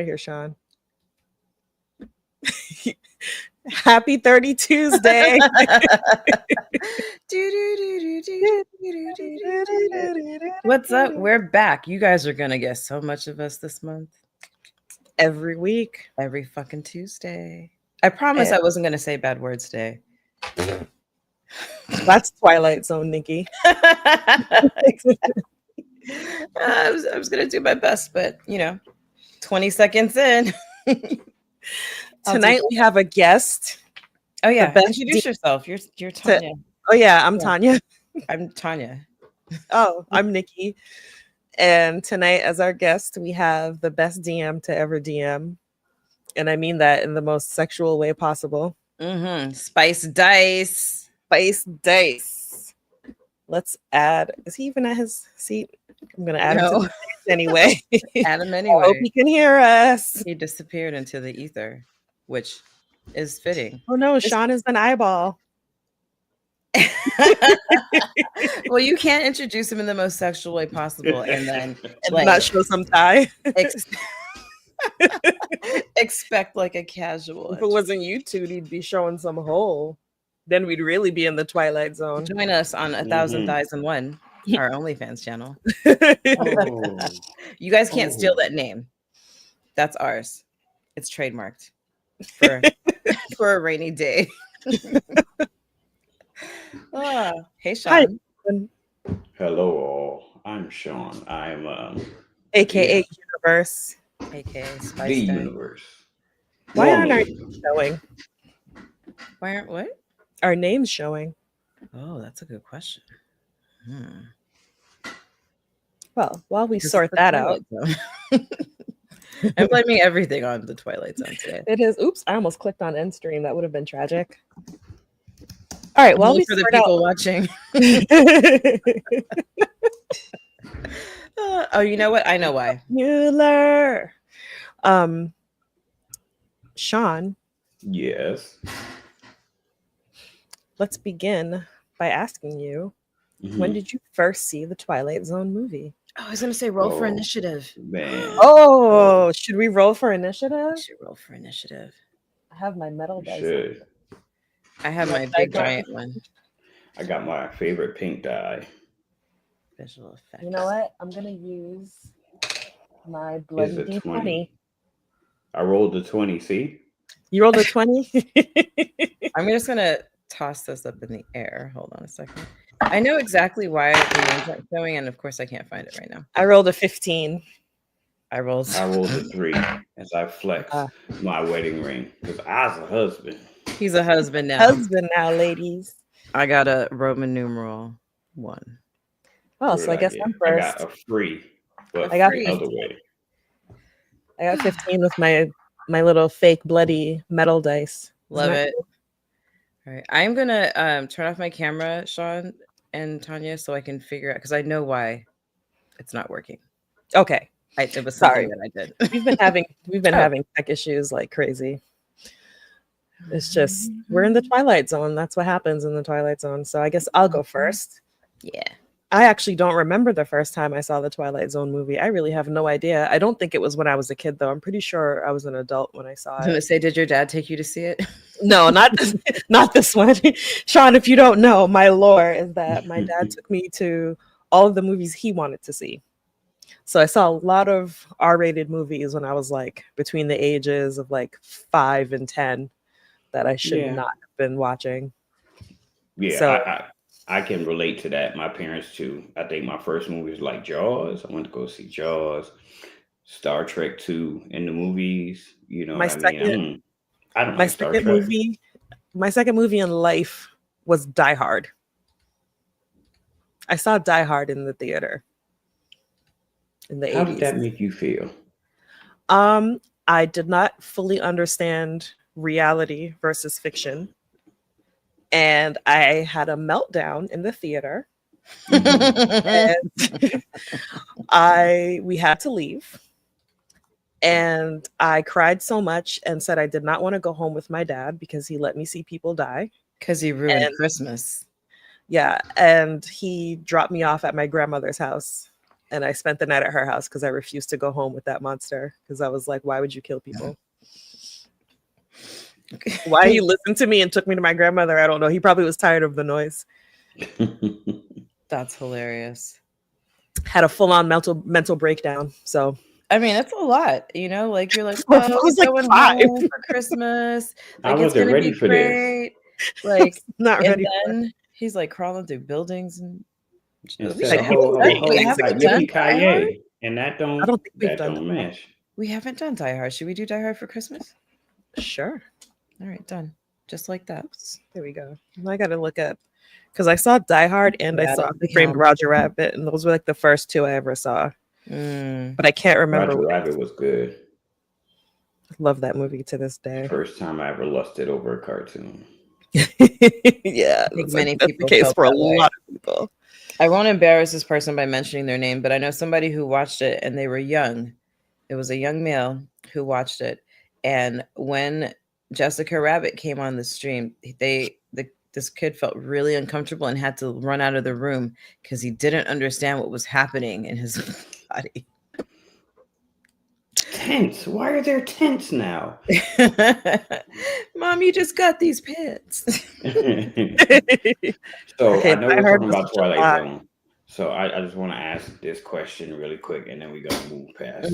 Here, Sean. Happy 30 Tuesday. What's up? We're back. You guys are gonna get so much of us this month. Every week. Every fucking Tuesday. I promise I wasn't gonna say bad words today. That's Twilight Zone, Nikki. Exactly. I was gonna do my best, but 20 seconds in. Tonight we have a guest. Oh yeah, introduce yourself. You're Tanya. Oh yeah, I'm Tanya. I'm Tanya. Oh, I'm Nikki. And tonight, as our guest, we have the best DM to ever DM, and I mean that in the most sexual way possible. Spice Dice. Spice Dice. Let's add. Is he even at his seat? I'm gonna add him to the anyway. Add him anyway. I hope he can hear us. He disappeared into the ether, which is fitting. Oh no, Sean is an eyeball. Well, you can't introduce him in the most sexual way possible and then not show some thigh. Expect like a casual. If it wasn't you two, he'd be showing some hole. Then we'd really be in the Twilight Zone. Join us on 1,000 Thighs and One, our OnlyFans channel. You guys can't steal that name. That's ours. It's trademarked for a rainy day. Hey, Sean. Hi. Hello, all. I'm Sean. I'm AKA Universe. AKA Spice the Day. Universe. Why aren't our names showing? Why aren't what? Our names showing. Oh, that's a good question. Well, while we sort that out. I'm blaming everything on the Twilight Zone today. It is. Oops, I almost clicked on end stream. That would have been tragic. All right, well, for the people watching. Oh, you know what? I know why. Mueller. Sean. Yes. Let's begin by asking you, when did you first see the Twilight Zone movie? Oh, I was going to say roll for initiative. Man. Oh, should we roll for initiative? We should roll for initiative. I have my metal dice. Should. I have my big giant one. I got my favorite pink die. Visual effects. You know what? I'm going to use my bloody D20. I rolled a 20, see? You rolled a 20? I'm just going to toss this up in the air. Hold on a second. I know exactly why the names aren't showing, and of course I can't find it right now. I rolled a 15. I rolled a 3 as I flex my wedding ring because I was a husband. He's a husband now. Husband now, ladies. I got a Roman numeral 1. Oh, so I guess I'm first. I got a free, but I got free other way. I got 15 with my little fake bloody metal dice. Love it. All right, I'm gonna turn off my camera, Sean and Tanya, so I can figure out because I know why it's not working. Okay, it was something that I did. We've been having tech issues like crazy. It's just we're in the Twilight Zone. That's what happens in the Twilight Zone. So I guess I'll go first. Yeah. I actually don't remember the first time I saw the Twilight Zone movie. I really have no idea. I don't think it was when I was a kid, though. I'm pretty sure I was an adult when I saw it. I was going to say, did your dad take you to see it? No, not this one. Sean, if you don't know, my lore is that my dad took me to all of the movies he wanted to see. So I saw a lot of R-rated movies when I was like between the ages of like 5 and 10 that I should not have been watching. Yeah, so, I can relate to that. My parents too. I think my first movie was like Jaws. I went to go see Jaws, Star Trek 2 in the movies. You know my what I mean? I don't my second movie. My second movie in life was Die Hard. I saw Die Hard in the theater in the 80s. How did that make you feel? I did not fully understand reality versus fiction. And I had a meltdown in the theater. And we had to leave. And I cried so much and said I did not want to go home with my dad because he let me see people die. Because he ruined Christmas. Yeah. And he dropped me off at my grandmother's house and I spent the night at her house because I refused to go home with that monster because I was like, why would you kill people? Why he listened to me and took me to my grandmother, I don't know. He probably was tired of the noise. That's hilarious. Had a full-on mental breakdown. So I mean, it's a lot, you know. Like you're like, I oh, was we're like going 5. home for Christmas. I Like it's wasn't gonna ready be for this. great. Like, Not and ready for it. then he's like crawling through buildings and And we said a people whole, like, a whole we haven't like, done yippee Die Hard. ki and that I don't think we've done don't that. match. We haven't done Die Hard. Should we do Die Hard for Christmas? Sure. All right, done. Just like that. Oops. There we go. I got to look at, because I saw Die Hard and I Yeah, saw that's the Who Framed count. Roger Rabbit, and those were like the first 2 I ever saw. But I can't remember. Roger Rabbit was good. Love that movie to this day. First time I ever lusted over a cartoon. Yeah, think that's many the people case felt for a that way. lot of people. I won't embarrass this person by mentioning their name, but I know somebody who watched it and they were young. It was a young male who watched it, and when Jessica Rabbit came on the stream, this kid felt really uncomfortable and had to run out of the room because he didn't understand what was happening in his body. Tents. Why are there tents now? Mom, you just got these pants. So Okay, I know I we're heard talking about this July. Twilight Zone. So I just want to ask this question really quick, and then we gotta move past.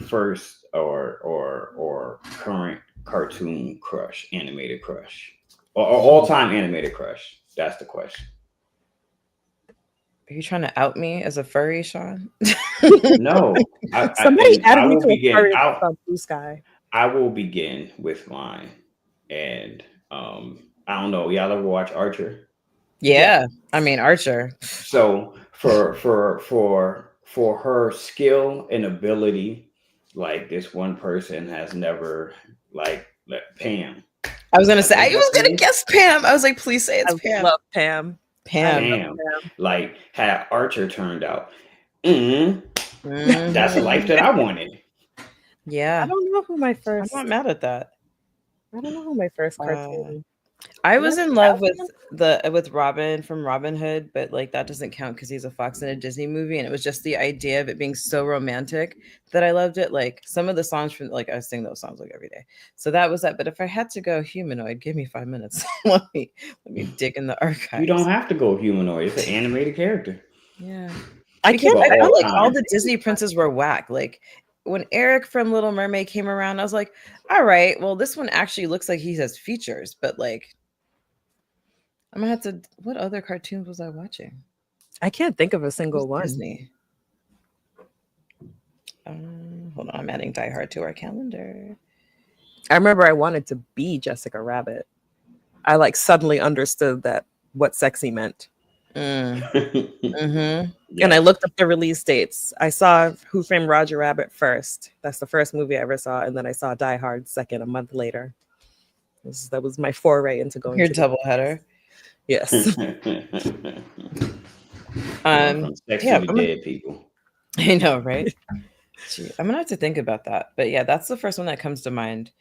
First or current cartoon crush, animated crush, or all time animated crush. That's the question. Are you trying to out me as a furry, Sean? No, Somebody added me to a begin. furry list on Blue Sky. I will begin with mine, and I don't know. Y'all ever watch Archer? Yeah, I mean Archer. So for her skill and ability, like this one person has never like Pam. I was gonna say I was gonna guess Pam. I was like, please say it's I Pam. love Pam. Pam. Like had Archer turned out, that's a life that I wanted. Yeah, I don't know who my first. I'm not mad at that. I don't know who my first cartoon. I was in love with Robin from Robin Hood, but like that doesn't count because he's a fox in a Disney movie, and it was just the idea of it being so romantic that I loved it. Like some of the songs from like I sing those songs like every day, so that was that. But if I had to go humanoid, give me 5 minutes. let me dig in the archives. You don't have to go humanoid. It's an animated character. Yeah, I felt like time. all the Disney princes were whack. Like when Eric from Little Mermaid came around, I was like, all right, well, this one actually looks like he has features, but like, I'm gonna have to. What other cartoons was I watching? I can't think of a single one. Disney. Hold on, I'm adding Die Hard to our calendar. I remember I wanted to be Jessica Rabbit. I like suddenly understood that what sexy meant. Mm-hmm. Yeah. And I looked up the release dates. I saw Who Framed Roger Rabbit first. That's the first movie I ever saw. And then I saw Die Hard second a month later. That was my foray into going. Your double header. Yes. Yeah, dead people. I know, right? Gee, I'm gonna have to think about that. But yeah, that's the first one that comes to mind.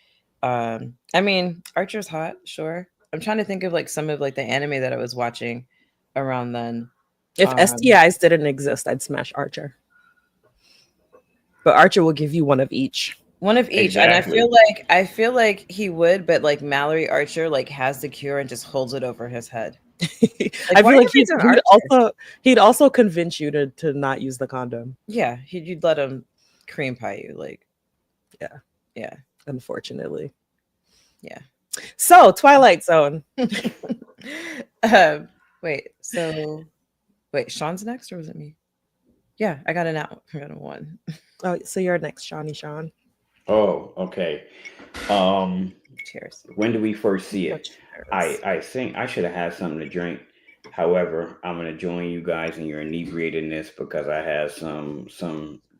I mean, Archer's hot, sure. I'm trying to think of like some of like the anime that I was watching around then. If STIs didn't exist, I'd smash Archer. But Archer will give you one of each. One of each. Exactly. And I feel like he would, but like Mallory Archer like has the cure and just holds it over his head. I feel like he'd also convince you to not use the condom. Yeah, you'd let him cream pie you, like yeah. Unfortunately. Yeah. So Twilight Zone. Wait, Sean's next or was it me? Yeah, I got a 1. Oh, so you're next, Sean. Oh, okay. Cheers. When do we first see it? Cheers. I think I should have had something to drink. However, I'm gonna join you guys in your inebriatedness because I had some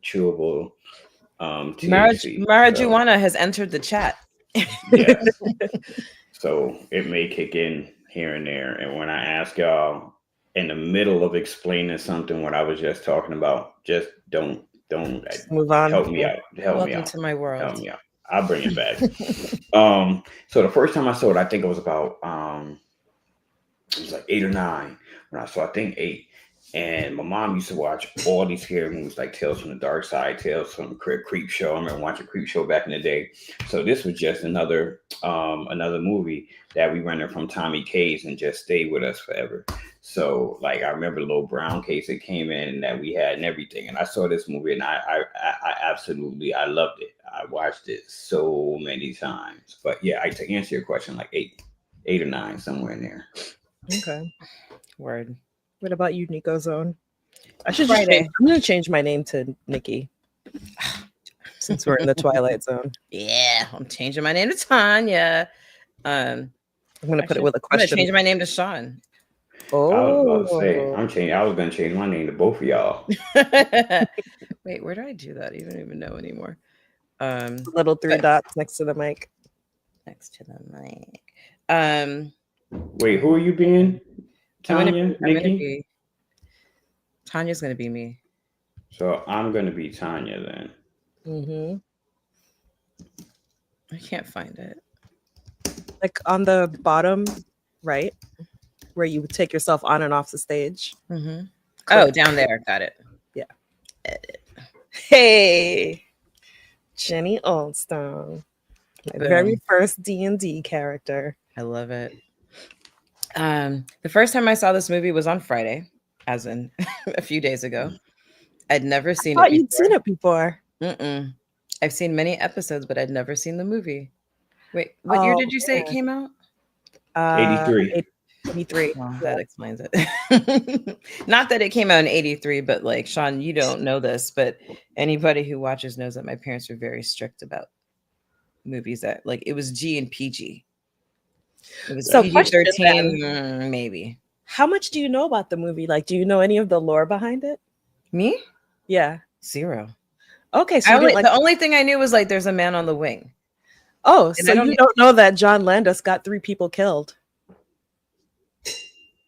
chewable THC. Marijuana has entered the chat. Yes. So it may kick in here and there. And when I ask y'all in the middle of explaining something what I was just talking about, just don't move on. Help me out. Welcome to my world. Help me out. I'll bring it back. So the first time I saw it, I think it was about it was like 8 or 9 when I saw, I think 8. And my mom used to watch all these scary movies like Tales from the Dark Side, Tales from the Creep Show. I remember watching Creep Show back in the day. So this was just another movie that we rented from Tommy K's and just stayed with us forever. So like I remember the little brown case that came in that we had and everything. And I saw this movie and I absolutely I loved it. I watched it so many times. But yeah, to answer your question, like eight or nine, somewhere in there. Okay. Word. What about you, Nico Zone? I should Friday. I'm going to change my name to Nikki since we're in the Twilight Zone. Yeah, I'm changing my name to Tanya. I'm going to put it with a I'm question. gonna change my name to Sean. Oh, I was about to say I was going to change my name to both of y'all. Wait, where do I do that? You don't even know anymore. Little three dots next to the mic. Next to the mic. Wait, who are you being? Tanya, Nikki? Tanya's gonna be me. So I'm gonna be Tanya then. Mm-hmm. I can't find it. Like on the bottom right, where you would take yourself on and off the stage. Mm-hmm. Oh, down there. Got it. Yeah. Edit. Hey, Jenny Oldstone, my very first D&D character. I love it. The first time I saw this movie was on Friday, as in a few days ago. I'd never seen it before. You'd seen it before. Mm-mm. I've seen many episodes, but I'd never seen the movie. Wait, what year did you say it came out? 83. 83. Well, that explains it. Not that it came out in 83, but like, Sean, you don't know this, but anybody who watches knows that my parents were very strict about movies that, like, it was G and PG. It was so PG-13, maybe. How much do you know about the movie? Like, do you know any of the lore behind it? Me? Yeah. Zero. Okay, so the only thing I knew was like there's a man on the wing. Oh, and so you don't know that John Landis got 3 people killed,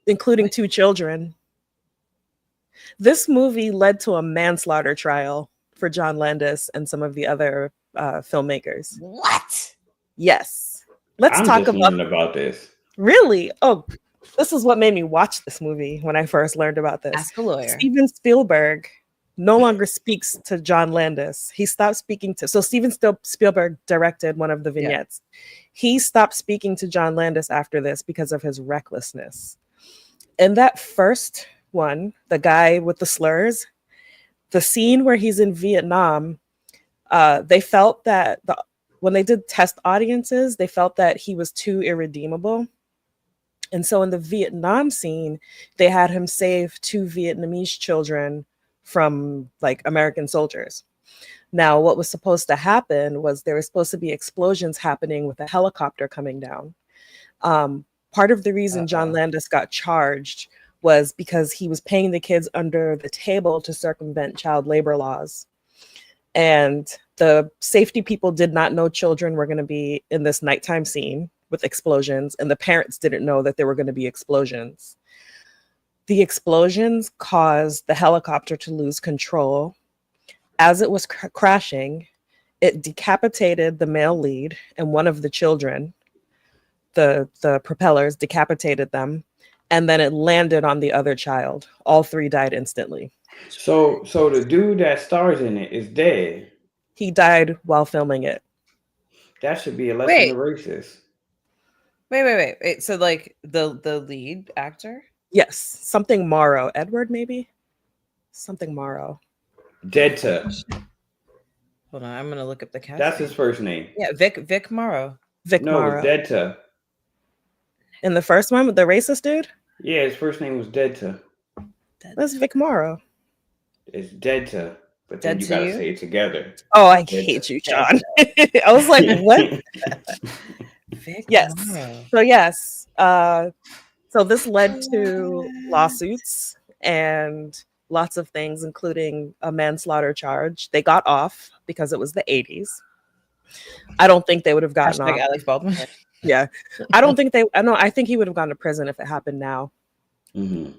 including 2 children. This movie led to a manslaughter trial for John Landis and some of the other filmmakers. What? Yes. Let's talk about this. Really? Oh, this is what made me watch this movie when I first learned about this. Ask a lawyer. Steven Spielberg no longer speaks to John Landis. He stopped speaking to... So Steven Spielberg directed one of the vignettes. Yeah. He stopped speaking to John Landis after this because of his recklessness. In that first one, the guy with the slurs, the scene where he's in Vietnam, they felt that when they did test audiences, they felt that he was too irredeemable. And so in the Vietnam scene, they had him save 2 Vietnamese children from like American soldiers. Now, what was supposed to happen was there were supposed to be explosions happening with a helicopter coming down. Part of the reason John Landis got charged was because he was paying the kids under the table to circumvent child labor laws. And the safety people did not know children were going to be in this nighttime scene with explosions, and the parents didn't know that there were going to be explosions. The explosions caused the helicopter to lose control. As it was crashing, it decapitated the male lead and one of the children. The propellers decapitated them, and then it landed on the other child. All 3 died instantly. So the dude that stars in it is dead. He died while filming it. That should be a lesson to racists. Wait. So like the lead actor? Yes. Something Morrow. Edward, maybe? Something Morrow. Deadta. Hold on, I'm gonna look up the cast. That's his first name. Yeah, Vic Morrow. Morrow. Deadta. In the first one with the racist dude? Yeah, his first name was Deadta. That's Vic Morrow. It's Deadta, but then you gotta say it together. Oh, I hate you, John. I was like, what? Yes. So yes. So this led to lawsuits and lots of things, including a manslaughter charge. They got off because it was the 80s. I don't think they would have gotten off. Alex Baldwin. Yeah. I think he would have gone to prison if it happened now. Mm-hmm.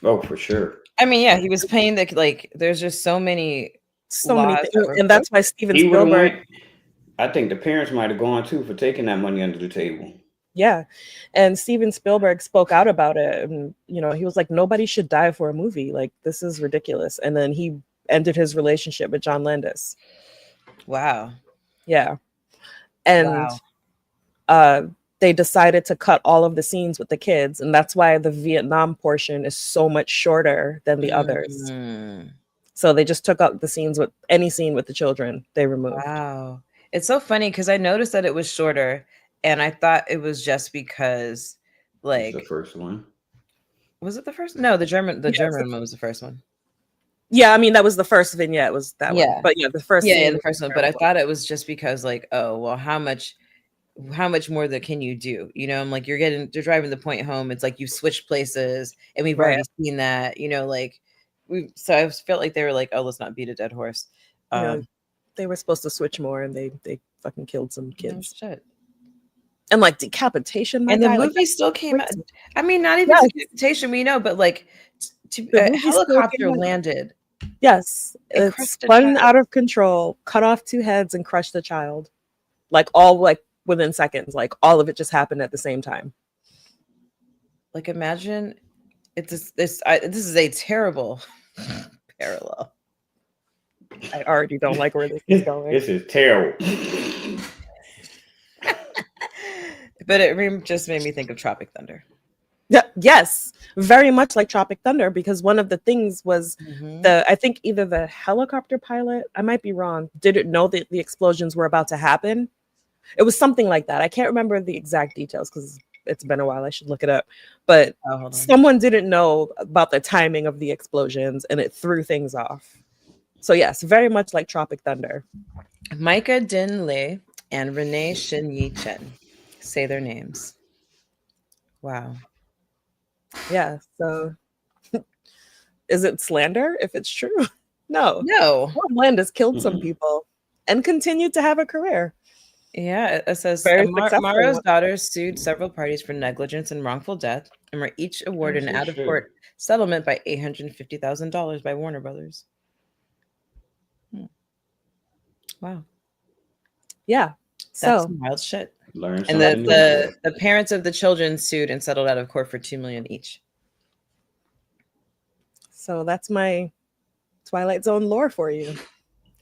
Oh, for sure. I mean, yeah, he was paying there's just so many things. And that's why Steven Spielberg. I think the parents might have gone too for taking that money under the table. Yeah. And Steven Spielberg spoke out about it. And, he was like, nobody should die for a movie. Like, this is ridiculous. And then he ended his relationship with John Landis. Wow. Yeah. And they decided to cut all of the scenes with the kids. And that's why the Vietnam portion is so much shorter than the others. So they just took out the scenes with any scene with the children they removed. Wow. It's so funny because I noticed that it was shorter. And I thought it was just because, like, the first one. Was it the first? No, the German one was the first one. Yeah, I mean that was the first vignette. Was that one? But yeah, the first. Yeah, the first one. But I thought it was just because, like, oh well, how much more that can you do? I'm like, you're driving the point home. It's like you've switched places, and we've already seen that. Like so I felt like they were like, oh, let's not beat a dead horse. They were supposed to switch more, and they fucking killed some kids. Oh, shit. And like decapitation, and the movie still came out. I mean, not even decapitation, we know, but like a helicopter landed. Yes, it spun out of control, cut off 2 heads, and crushed the child. Like all like within seconds, like all of it just happened at the same time. Like imagine, this is a terrible parallel. I already don't like where this is going. This is terrible. But it just made me think of Tropic Thunder. Yeah, yes, very much like Tropic Thunder, because one of the things was I think either the helicopter pilot, I might be wrong, didn't know that the explosions were about to happen. It was something like that. I can't remember the exact details because it's been a while. I should look it up. But someone didn't know about the timing of the explosions, and it threw things off. So yes, very much like Tropic Thunder. Micah Din Le and Renee Shin Yi Chen. Say their names. Wow. Yeah. So is it slander if it's true? No. Tom Landis killed some people and continued to have a career. Yeah, it says Maro's daughters sued several parties for negligence and wrongful death and were each awarded an out-of-court settlement by $850,000 by Warner Brothers. Wow. Yeah. That's some wild shit. And the parents of the children sued and settled out of court for $2 million each. So that's my Twilight Zone lore for you.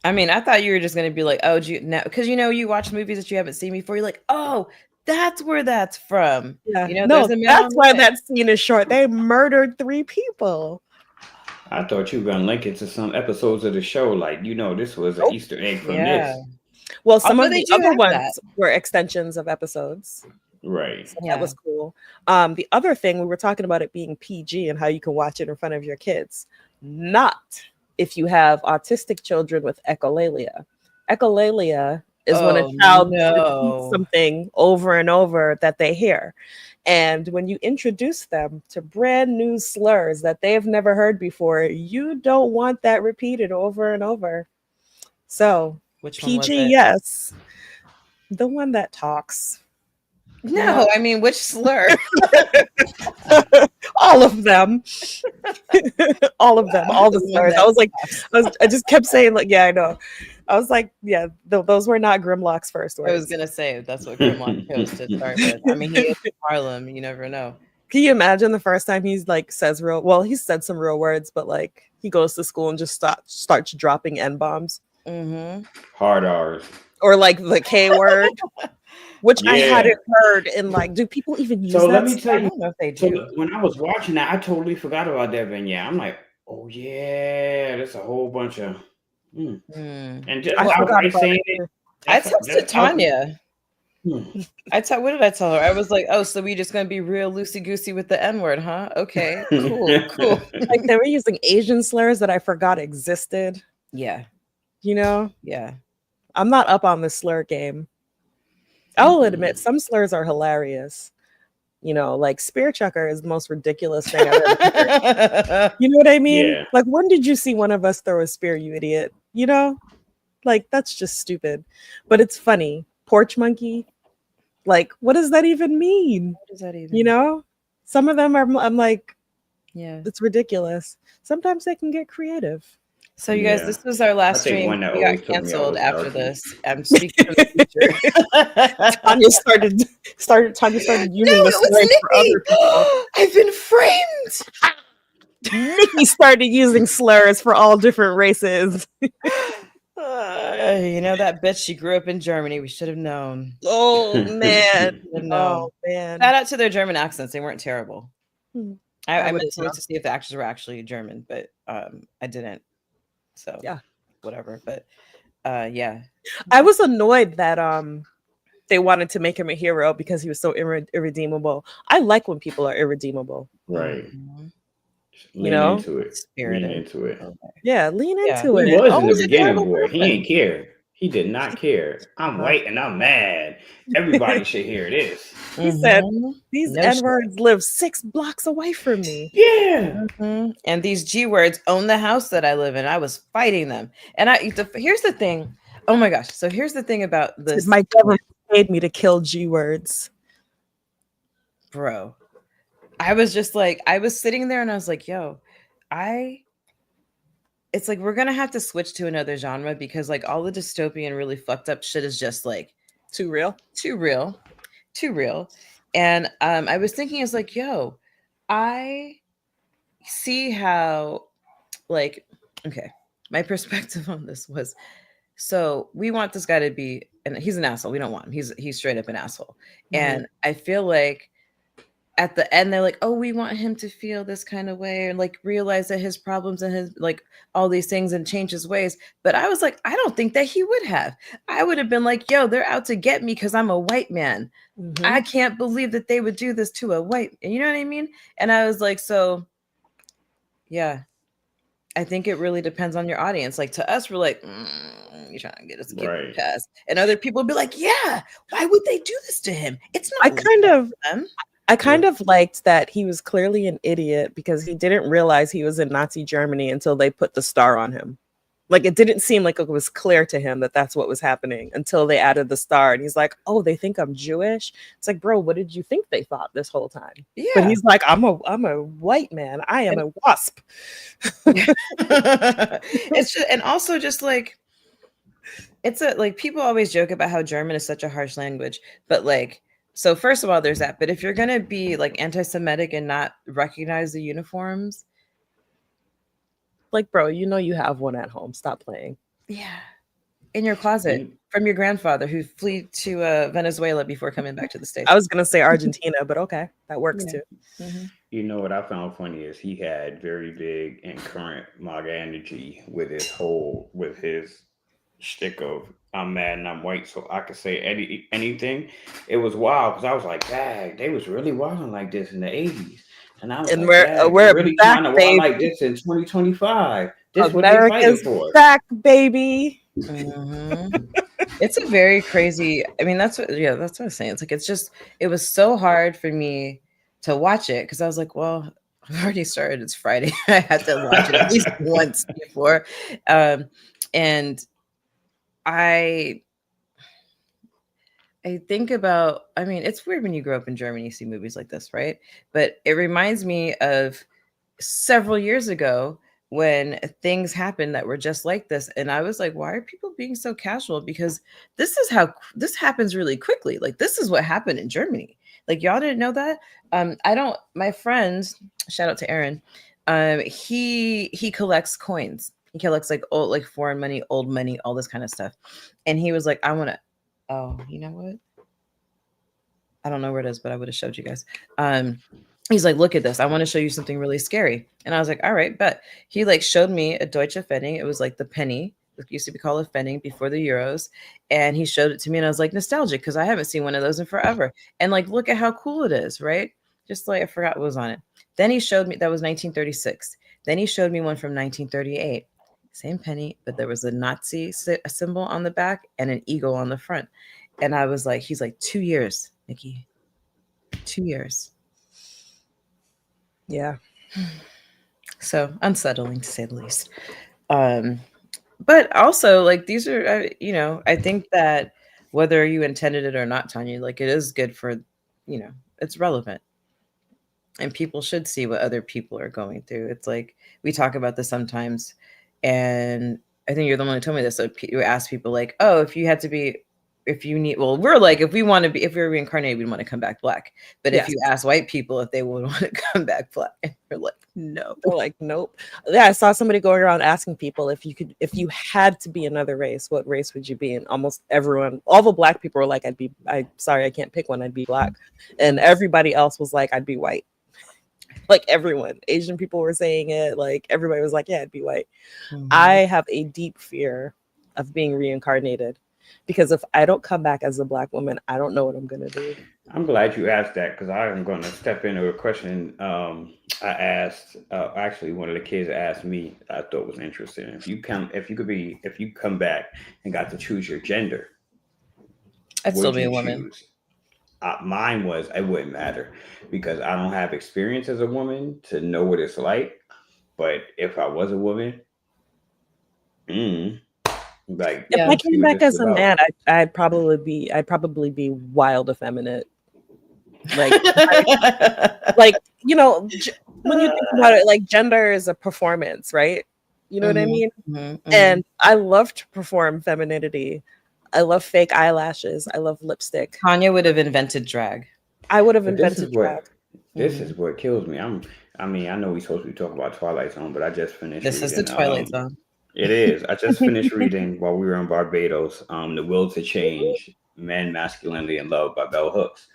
I mean, I thought you were just going to be like, oh, because you watch movies that you haven't seen before. You're like, oh, that's where that's from. Yeah. No, that's why that scene is short. They murdered 3 people. I thought you were going to link it to some episodes of the show. Like, this was an Easter egg from this. Well, some of the other ones were extensions of episodes. Right. So that was cool. The other thing, we were talking about it being PG and how you can watch it in front of your kids. Not if you have autistic children with echolalia. Echolalia is when a child repeats something over and over that they hear. And when you introduce them to brand new slurs that they've never heard before, you don't want that repeated over and over. So which PG, yes. The one that talks. No, I mean, which slur? All of them. All of them. All the slurs. I was like, I just kept saying, like, yeah, I know. I was like, yeah, those were not Grimlock's first words. I was going to say, that's what Grimlock chose to start with. I mean, he is from Harlem. You never know. Can you imagine the first time he's like he said some real words, but like he goes to school and just starts dropping N-bombs. Hard R's. Or like the K word. Which I hadn't heard, and like, do people even use that? So let me tell you, I don't know if they do. When I was watching that, I totally forgot about that vignette. I'm like, oh yeah, there's a whole bunch of. And just I forgot about it. I texted Tanya. What did I tell her? I was like, oh, so we just gonna be real loosey goosey with the N word, huh? Okay, cool. Like they were using Asian slurs that I forgot existed. Yeah. Yeah. I'm not up on the slur game. I will admit some slurs are hilarious. Like spear chucker is the most ridiculous thing I've ever heard. You know what I mean? Yeah. Like, when did you see one of us throw a spear, you idiot? Like that's just stupid. But it's funny. Porch monkey. Like, what does that even mean? What does that even Some of them I'm like, yeah, it's ridiculous. Sometimes they can get creative. So you guys, this was our last I think stream. one that We got always took me out canceled was after Darky. this. I'm speaking from the future. Tanya started using the slurs for other people. I've been framed. Nikki started using slurs for all different races. You know that bitch, she grew up in Germany. We should have known. Oh man. No. Oh man. Shout out to their German accents. They weren't terrible. I I meant wouldn't to look know. to see if the actors were actually German, but I didn't. So Yeah. whatever. But yeah. I was annoyed that they wanted to make him a hero because he was so irredeemable. I like when people are irredeemable. Right. Mhm. Lean know? into it. Spirited. Lean into it. Yeah, lean Yeah. into He it. was in the Always a beginning, terrible boy. person. He ain't care. He did not care. I'm white and I'm mad. Everybody should hear this. He said, Mhm. "These No N-words live 6 blocks away from me." Yeah. Mhm. And these G words own the house that I live in. I was fighting them. And here's the thing. Oh my gosh. So here's the thing about this. My government paid me to kill G-words. Bro. I was just like, I was sitting there and I was like, yo, it's like we're gonna have to switch to another genre because like all the dystopian really fucked up shit is just like Too real. too real. And I was thinking, it's like, yo, I see how, like, okay, my perspective on this was, so we want this guy to be, and he's an asshole. We don't want him. He's straight up an asshole. And I feel like at the end they're like, oh, we want him to feel this kind of way and like realize that his problems and his like all these things and change his ways. But I was like, I don't think that he would have. I would have been like, yo, they're out to get me because I'm a white man. I can't believe that they would do this to a white, you know what I mean? And I was like, so yeah, I think it really depends on your audience. Like to us, we're like, you're trying to get us to get Right. past. And other people would be like, yeah, why would they do this to him? It's not I kind of liked that he was clearly an idiot because he didn't realize he was in Nazi Germany until they put the star on him. Like it didn't seem like it was clear to him that that's what was happening until they added the star. And he's like, oh, they think I'm Jewish. It's like, bro, what did you think they thought this whole time? Yeah. But he's like, I'm a white man. I am a wasp. It's just, and also just like, it's a, like people always joke about how German is such a harsh language, but like, so first of all, there's that. But if you're going to be like anti-Semitic and not recognize the uniforms. Like, bro, you know you have one at home. Stop playing. Yeah. In your closet from your grandfather who fled to Venezuela before coming back to the States. I was going to say Argentina, but okay. That works too. You know what I found funny is he had very big and current MAGA energy with his shtick of I'm mad and I'm white, so I could say anything. It was wild because I was like, dang, they was really wilding like this in the 80s. And I was and like, we're really back, trying to baby. wild like this in 2025. This America's what they fighting for. Back, baby. It's a very crazy. I mean, that's what I was saying. It's like it was so hard for me to watch it because I was like, well, I've already started. It's Friday. I had to watch it at least once before. And I think about, I mean, it's weird when you grow up in Germany, you see movies like this, right? But it reminds me of several years ago when things happened that were just like this. And I was like, why are people being so casual? Because this happens really quickly. Like this is what happened in Germany. Like y'all didn't know that? My friend, shout out to Aaron, he collects coins. He collects like old, like foreign money, old money, all this kind of stuff. And he was like, I want to, oh, you know what? I don't know where it is, but I would have showed you guys. He's like, look at this. I want to show you something really scary. And I was like, all right, but he like showed me a Deutsche Pfennig. It was like the penny. It used to be called a Pfennig before the euros. And he showed it to me and I was like nostalgic because I haven't seen one of those in forever. And like, look at how cool it is, right? Just like, I forgot what was on it. Then he showed me, that was 1936. Then he showed me one from 1938. Same penny, but there was a Nazi symbol on the back and an eagle on the front. And I was like, he's like, 2 years, Nikki. 2 years. Yeah. So unsettling to say the least. But also like these are, I think that whether you intended it or not, Tanya, like it is good for, it's relevant. And people should see what other people are going through. It's like, we talk about this sometimes and I think you're the one who told me this. So you ask people like, oh, if you had to be, if you need, well, we're like, if we want to be, if we're reincarnated, we want to come back black. But if you ask white people if they would want to come back black, they're like, no. They're like, nope. Yeah, I saw somebody going around asking people if you had to be another race, what race would you be? And almost everyone, all the black people were like, sorry, I can't pick one, I'd be black. And everybody else was like, I'd be white. Like everyone, Asian people were saying it. Like everybody was like, yeah, I'd be white. Mm-hmm. I have a deep fear of being reincarnated because if I don't come back as a black woman, I don't know what I'm going to do. I'm glad you asked that because I'm going to step into a question I asked. Actually, one of the kids asked me. I thought was interesting. If you come back and got to choose your gender, I'd still be a woman. Choose? Mine was it wouldn't matter because I don't have experience as a woman to know what it's like. But if I was a woman, like if I came back as a man, I'd probably be wild effeminate. Like, like you know, when you think about it, like gender is a performance, right? You know what I mean? Mm-hmm. And I love to perform femininity. I love fake eyelashes. I love lipstick. Kanye would have invented drag. I would have invented drag. This is what kills me. I know we're supposed to be talking about Twilight Zone, but I just finished. This is the Twilight Zone. It is. I just finished reading while we were in Barbados, The Will to Change, Men, Masculinity, and Love by Bell Hooks.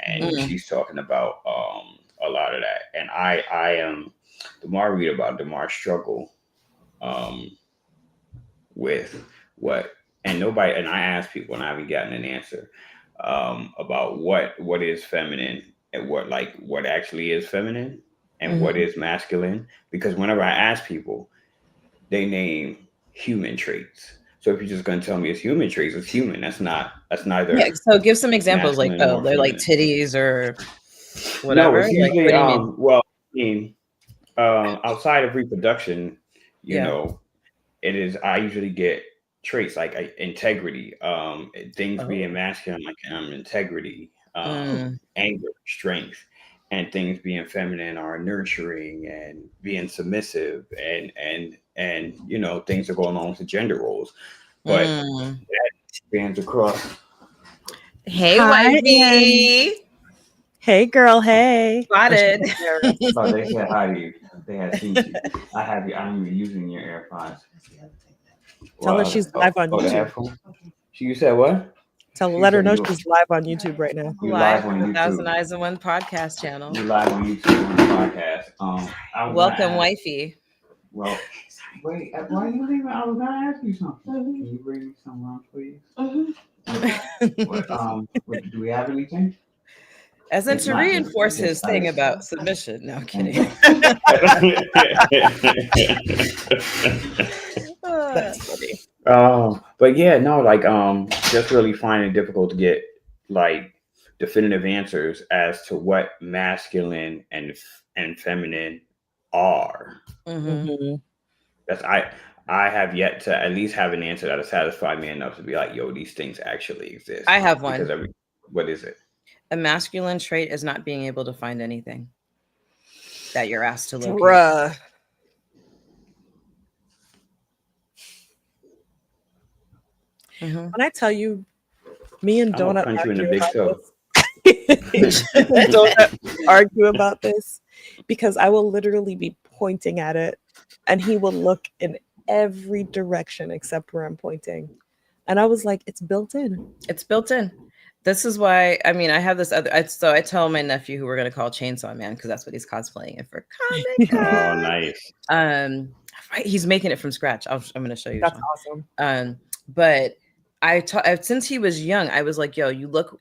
And she's talking about a lot of that. And I am, the more I read about it, the more I struggle with what, and I ask people and I haven't gotten an answer about what is feminine and what actually is feminine and what is masculine. Because whenever I ask people, they name human traits. So if you're just going to tell me it's human traits, it's human. That's neither. Yeah. So give some examples, like they're feminine. Like titties or whatever. No, usually, like, what do you mean? Outside of reproduction, you know, it is. I usually get traits like integrity, things being masculine, like integrity, anger, strength. And things being feminine are nurturing and being submissive and you know, things are going on with the gender roles. But that spans across. Hey, wifey. Hey, girl. Hey. Spotted. Oh, they said hi to you. They had seen you. I have you. I'm even using your AirPods. Tell her she's live on YouTube. You said what? Let her know she's live on YouTube right now. Live on YouTube. 1,000 Eyes on One podcast channel. You're live on YouTube on the podcast. Welcome, wifey. Well, wait. Why you leaving? I was gonna ask you something. Can you bring me some lunch, please? Do we have anything? As in to reinforce his thing about submission. No, I'm kidding. That's funny. But yeah, no, like just really finding it difficult to get like definitive answers as to what masculine and feminine are. Mm-hmm. That's I have yet to at least have an answer that'll satisfy me enough to be like, yo, these things actually exist. I have one. What is it? A masculine trait is not being able to find anything that you're asked to locate. Bruh. When I tell you, me and Donut argue about this because I will literally be pointing at it and he will look in every direction except where I'm pointing. And I was like, it's built in. It's built in. This is why, I mean, I have this other, so I tell my nephew who we're going to call Chainsaw Man because that's what he's cosplaying it for Comic-Con. Oh, nice. Right, he's making it from scratch. I'm going to show you. That's awesome. But since he was young, I was like, yo, you look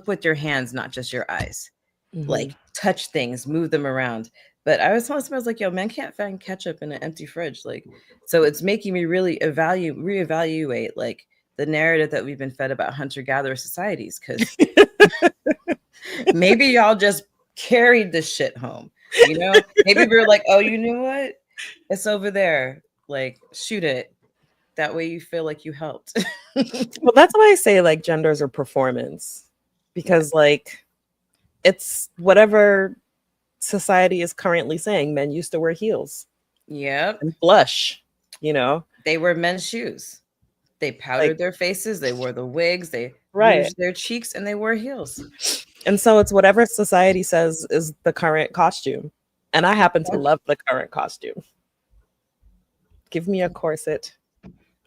with your hands, not just your eyes. Mm-hmm. Like touch things, move them around. But I was telling him, I was like, yo, man can't find ketchup in an empty fridge. Like, so it's making me really reevaluate like the narrative that we've been fed about hunter-gatherer societies. Cause maybe y'all just carried this shit home. You know, maybe we were like, oh, you know what? It's over there. Like, shoot it. That way you feel like you helped. Well, that's why I say like genders are performance, because like it's whatever society is currently saying. Men used to wear heels. Yep. And blush. you know? They wear men's shoes. They powdered Like, their faces. They wore the wigs. They right. rouged their cheeks, and they wore heels. And so it's whatever society says is the current costume. And I happen to love the current costume. Give me a corset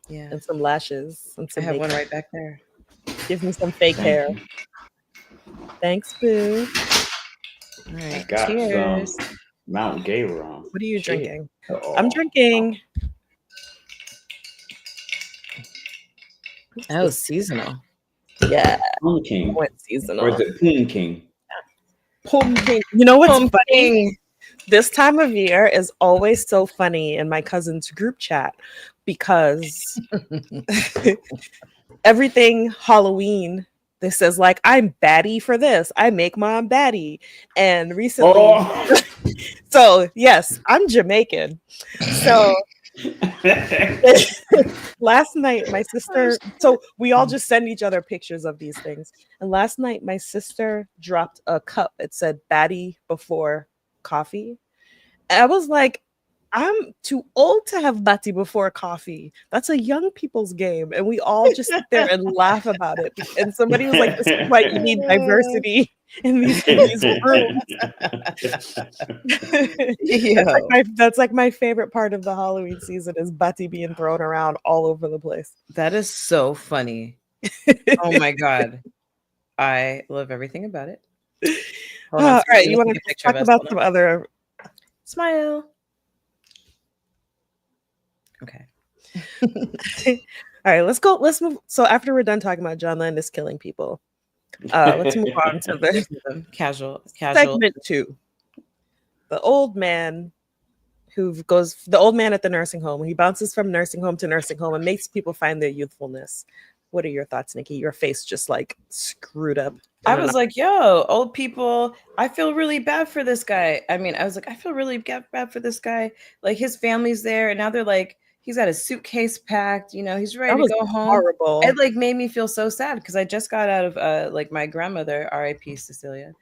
and some lashes and I some have makeup. one right back there. Give me some fake hair. Thanks, boo. All right. I got Cheers. some Mount Gay rum. What are you Shit. drinking? Uh-oh. I'm drinking. Oh, seasonal. Yeah. Poom King. I went Or seasonal. is it Poom King? Pumpkin. You know what's funny? Pumpkin. This time of year is always so funny in my cousin's group chat because everything Halloween, this says like, I'm baddie for this. I make mom baddie. And recently, Oh. so yes, I'm Jamaican. So last night, my sister, so we all just send each other pictures of these things. And last night, my sister dropped a cup. It said baddie before coffee. And I was like, I'm too old to have batty before coffee. That's a young people's game. And we all just sit there and laugh about it. And somebody was like, this is why you need diversity in these rooms. That's like my favorite part of the Halloween season is batty being thrown around all over the place. That is so funny. Oh my God. I love everything about it. All right, you want to talk about some other... Smile. Okay. All right, let's go. Let's move. So after we're done talking about John Landis killing people, let's move on to the casual segment 2. The old man the old man at the nursing home. He bounces from nursing home to nursing home and makes people find their youthfulness. What are your thoughts, Nikki? Your face just like screwed up. I was like, yo, old people, I feel really bad for this guy. I mean, I was like, I feel really bad for this guy. Like his family's there and now they're like, he's got his suitcase packed, you know, he's ready to go home. Horrible. It like made me feel so sad because I just got out of like my grandmother, R.I.P. Cecilia.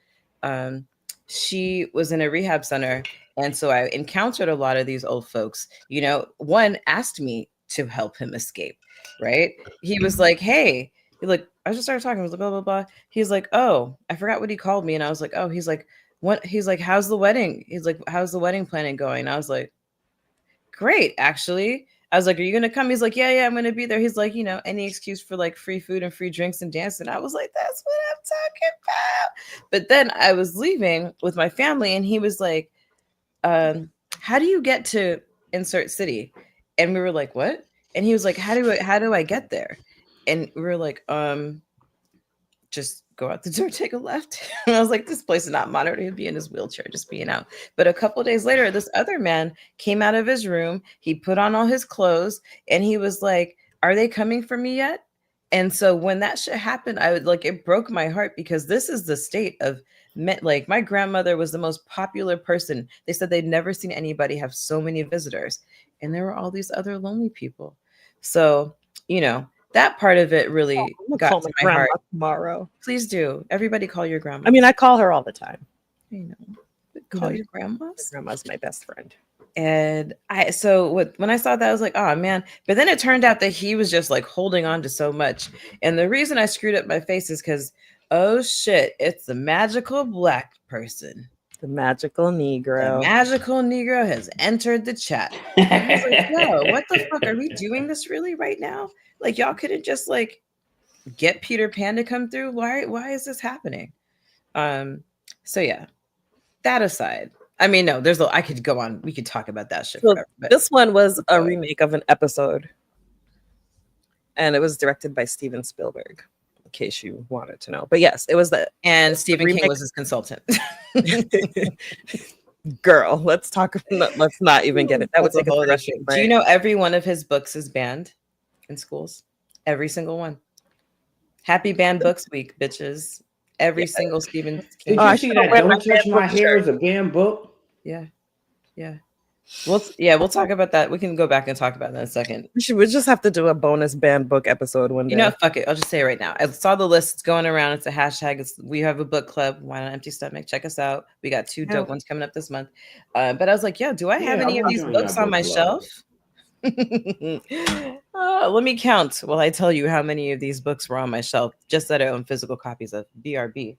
She was in a rehab center. And so I encountered a lot of these old folks. You know, one asked me to help him escape, right? He was like, hey, I just started talking. I was like, blah, blah, blah. He's like, oh, I forgot what he called me. And I was like, oh, he's like, what? He's like, how's the wedding? He's like, how's the wedding planning going? And I was like, great, actually. I was like, are you going to come? He's like, yeah, I'm going to be there. He's like, you know, any excuse for like free food and free drinks and dancing. I was like, that's what I'm talking about. But then I was leaving with my family and he was like, how do you get to insert city? And we were like, what? And he was like, how do I get there? And we were like, just go out the door, take a left. And I was like, this place is not monitored. He'd be in his wheelchair, just being out. But a couple of days later, this other man came out of his room. He put on all his clothes and he was like, are they coming for me yet? And so when that shit happened, I would like, it broke my heart because this is the state of like my grandmother was the most popular person. They said they'd never seen anybody have so many visitors. And there were all these other lonely people. So, you know, that part of it really got to my heart. Tomorrow. Please do. Everybody call your grandma. I mean, I call her all the time. You know, call your grandmas. Grandma's my best friend. And when I saw that, I was like, oh man. But then it turned out that he was just like holding on to so much. And the reason I screwed up my face is because, oh shit, it's the magical black person. The magical Negro. The magical Negro has entered the chat. I was like, yo, what the fuck? Are we doing this really right now? Like, y'all couldn't just like get Peter Pan to come through? Why is this happening? So yeah, that aside. I mean, no, I could go on. We could talk about that shit forever. But this one was a remake of an episode. And it was directed by Steven Spielberg, in case you wanted to know. But yes, it was that. And Stephen King was his consultant. Girl, let's not even get it. That was like a whole other thing. Do you know every one of his books is banned in schools? Every single one. Happy Banned Books Week, bitches. Every single Stephen King. Did you see that Don't Touch My Hair is a banned book? Yeah. We'll talk about that. We can go back and talk about that in a second. We just have to do a bonus banned book episode one day. You know, fuck it. I'll just say it right now. I saw the list. It's going around. It's a hashtag. We have a book club. Why not Empty Stomach? Check us out. We got 2 dope ones coming up this month. But I was like, do I have any of these books on my shelf? Let me count while I tell you how many of these books were on my shelf, just that I own physical copies of. BRB.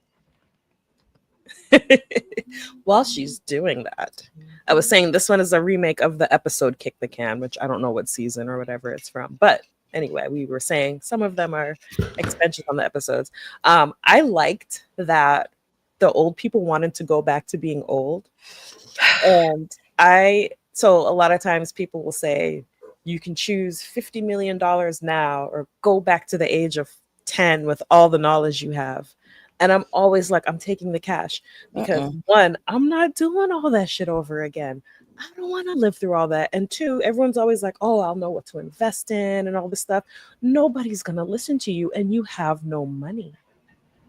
While she's doing that, I was saying this one is a remake of the episode Kick the Can, which I don't know what season or whatever it's from. But anyway, we were saying some of them are extensions on the episodes. I liked that the old people wanted to go back to being old. And so a lot of times people will say, you can choose $50 million now or go back to the age of 10 with all the knowledge you have. And I'm always like, I'm taking the cash because one, I'm not doing all that shit over again. I don't want to live through all that. And two, everyone's always like, oh, I'll know what to invest in and all this stuff. Nobody's going to listen to you and you have no money.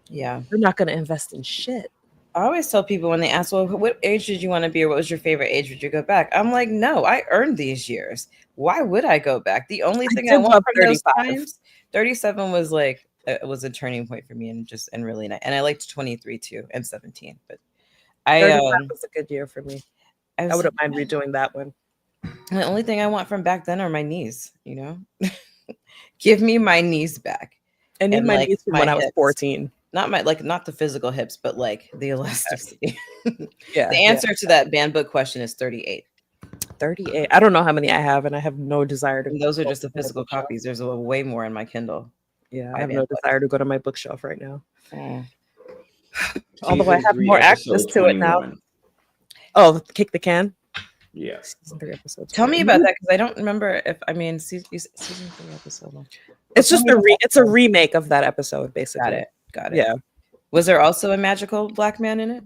Yeah. You're not going to invest in shit. I always tell people when they ask, well, what age did you want to be or what was your favorite age? Would you go back? I'm like, no, I earned these years. Why would I go back? The only thing I want from those times, 37 was like, it was a turning point for me and really nice. And I liked 23 too and 17. But 35 was a good year for me. I wouldn't mind redoing that one. The only thing I want from back then are my knees, you know? Give me my knees back. I need my knees from when I was 14. Not the physical hips, but like the elasticity. Yeah. The answer to that banned book question is 38. 38. I don't know how many I have, and I have no desire to. And those are just the physical copies. There's way more in my Kindle. Yeah, I have no desire to go to my bookshelf right now. Although I have more access to it now. Oh, Kick the Can? Yeah. Season 3 episodes. Tell me about that because I don't remember season 3 episode. It's just it's a remake of that episode, basically. Got it. Yeah. Was there also a magical black man in it?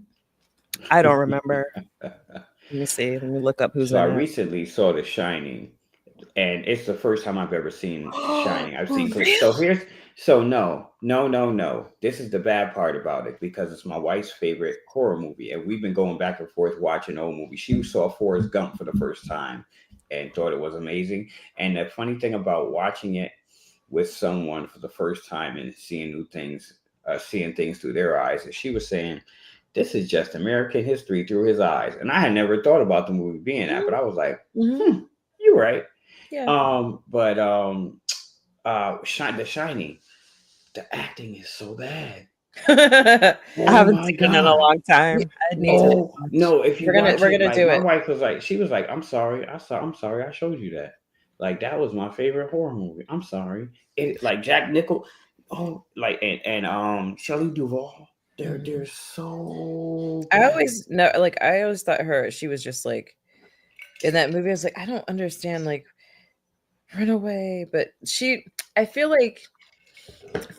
I don't remember. Let me see. Let me look up who's in it. I recently saw The Shining, and it's the first time I've ever seen Shining. I've seen clips. So no. This is the bad part about it because it's my wife's favorite horror movie, and we've been going back and forth watching old movies. She saw Forrest Gump for the first time and thought it was amazing. And the funny thing about watching it with someone for the first time and seeing new things, seeing things through their eyes, and she was saying, "This is just American history through his eyes." And I had never thought about the movie being that, but I was like, "You're right." Yeah. The Shining. The acting is so bad. I haven't seen it in a long time. No, if you we're gonna do it. My wife was like, I'm sorry. I'm sorry I showed you that. Like that was my favorite horror movie. I'm sorry. It like Jack Nickel, and Shelley Duvall. They're so bad. I always thought she was just like in that movie. I was like, I don't understand, like run away. But I feel like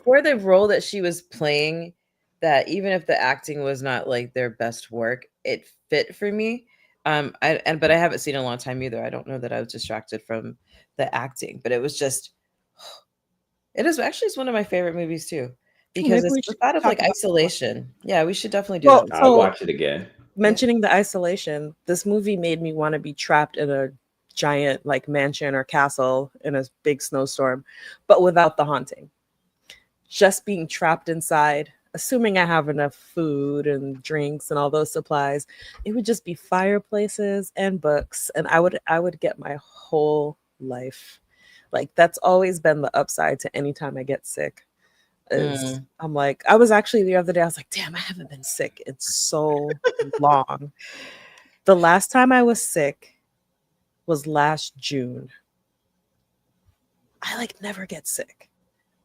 for the role that she was playing, that even if the acting was not like their best work, it fit for me. But I haven't seen it in a long time either. I don't know that I was distracted from the acting, but it was just, it's one of my favorite movies too, because it's a lot of like isolation. Yeah, we should definitely do that. I'll watch it again. Mentioning the isolation, this movie made me want to be trapped in a giant like mansion or castle in a big snowstorm, but without the haunting. Just being trapped inside, assuming I have enough food and drinks and all those supplies, it would just be fireplaces and books, and I would get my whole life. Like that's always been the upside to any time I get sick. I'm like, I was actually the other day, I was like, damn, I haven't been sick in so long. The last time I was sick was last June. I like never get sick.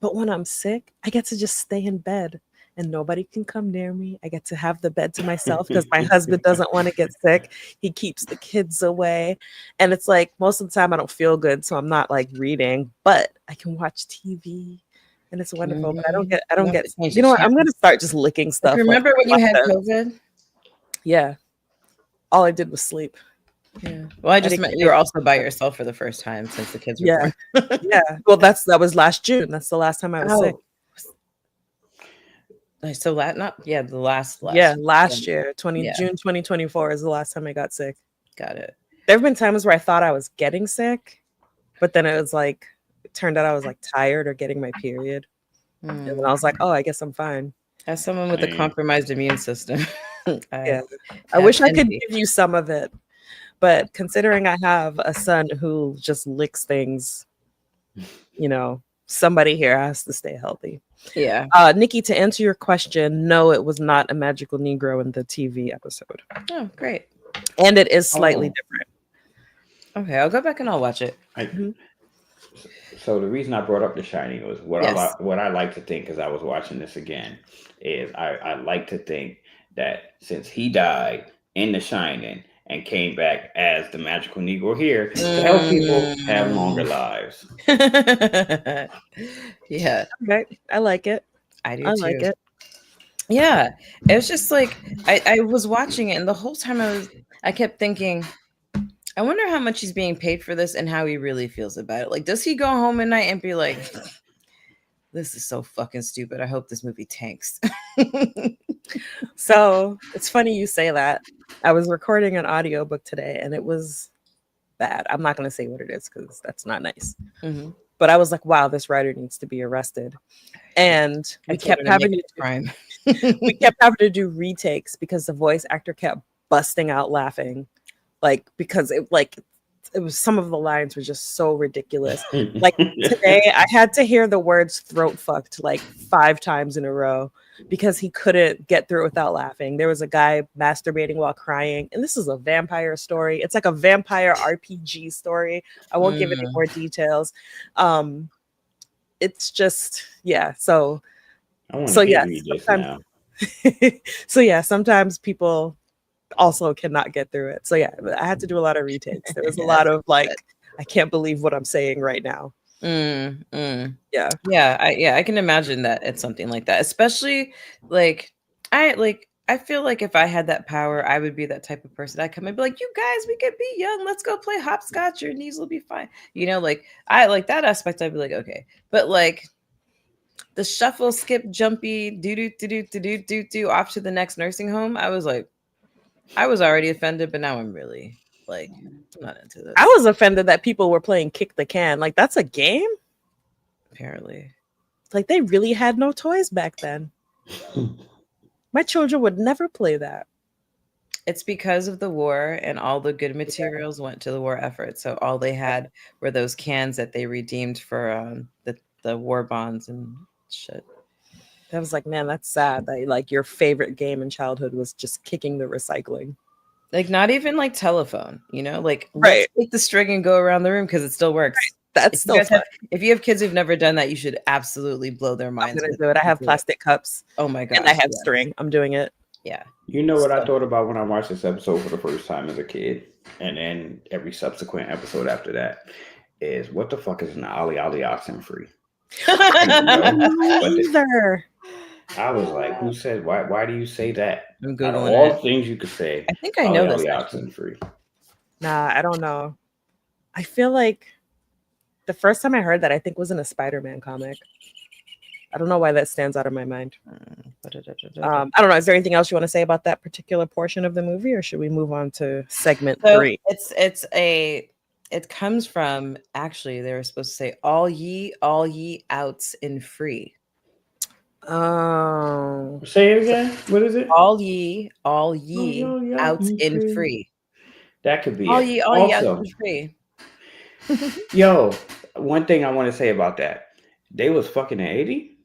But when I'm sick, I get to just stay in bed and nobody can come near me. I get to have the bed to myself because my husband doesn't want to get sick. He keeps the kids away. And it's like most of the time I don't feel good, so I'm not like reading, but I can watch TV and it's wonderful. But I don't get you know what? I'm gonna start just licking stuff. Remember when you had COVID? Yeah. All I did was sleep. Yeah. Well, I just meant you were also by yourself for the first time since the kids were born. Yeah. Well, that was last June. That's the last time I was sick. So last year, June 2024 is the last time I got sick. Got it. There have been times where I thought I was getting sick, but then it was like, it turned out I was like tired or getting my period. And then I was like, oh, I guess I'm fine. As someone with a compromised immune system. I wish I could give you some of it. But considering I have a son who just licks things, somebody here has to stay healthy. Yeah. Nikki, to answer your question, no, it was not a magical Negro in the TV episode. Oh, great. And it is slightly different. Okay, I'll go back and I'll watch it. So the reason I brought up The Shining was what I like to think, because I was watching this again, is I like to think that since he died in The Shining and came back as the magical Negro here to help people have longer lives. Yeah. Okay. I like it. I do I too. like it. Yeah. It was just like I was watching it, and the whole time I kept thinking, I wonder how much he's being paid for this and how he really feels about it. Like, does he go home at night and be like, this is so fucking stupid. I hope this movie tanks. So it's funny you say that. I was recording an audiobook today and it was bad. I'm not going to say what it is because that's not nice. Mm-hmm. But I was like, wow, this writer needs to be arrested. And we kept having to do retakes because the voice actor kept busting out laughing. Because it was, some of the lines were just so ridiculous. Like today, I had to hear the words "throat fucked" like 5 times in a row because he couldn't get through it without laughing. There was a guy masturbating while crying, and this is a vampire story. It's like a vampire RPG story. I won't give any more details. It's just So sometimes people also cannot get through it. So I had to do a lot of retakes. There was a lot of I can't believe what I'm saying right now. I can imagine that it's something like that, especially I feel like if I had that power, I would be that type of person. I'd come and be like, you guys, we could be young, let's go play hopscotch, your knees will be fine, I like that aspect. I'd be like, okay, but like the shuffle, skip, jumpy, do off to the next nursing home, I was already offended, but now I'm really I'm not into this. I was offended that people were playing kick the can. Like, that's a game? Apparently. Like, they really had no toys back then. My children would never play that. It's because of the war, and all the good materials went to the war effort. So all they had were those cans that they redeemed for the war bonds and shit. I was like, man, that's sad that your favorite game in childhood was just kicking the recycling. Like, not even like telephone, right. Let's take the string and go around the room because it still works. Right. That's still fun. If you have kids who've never done that, you should absolutely blow their minds. I'm gonna do it. I have plastic cups. Oh my god! And I have string. I'm doing it. Yeah. You know what I thought about when I watched this episode for the first time as a kid, and then every subsequent episode after that, is what the fuck is an Ollie oxen free? Either. I was like, who said why do you say that? I'm good on all things you could say. I think I know this. Oxen free. Nah, I don't know. I feel like the first time I heard that, I think was in a Spider-Man comic. I don't know why that stands out of my mind. I don't know. Is there anything else you want to say about that particular portion of the movie, or should we move on to segment 3? It comes from, actually, they were supposed to say all ye outs in free. Oh. Say it again. What is it? All ye outs in free. That could be all ye outs in free. Yo, one thing I want to say about that. They was fucking in 80.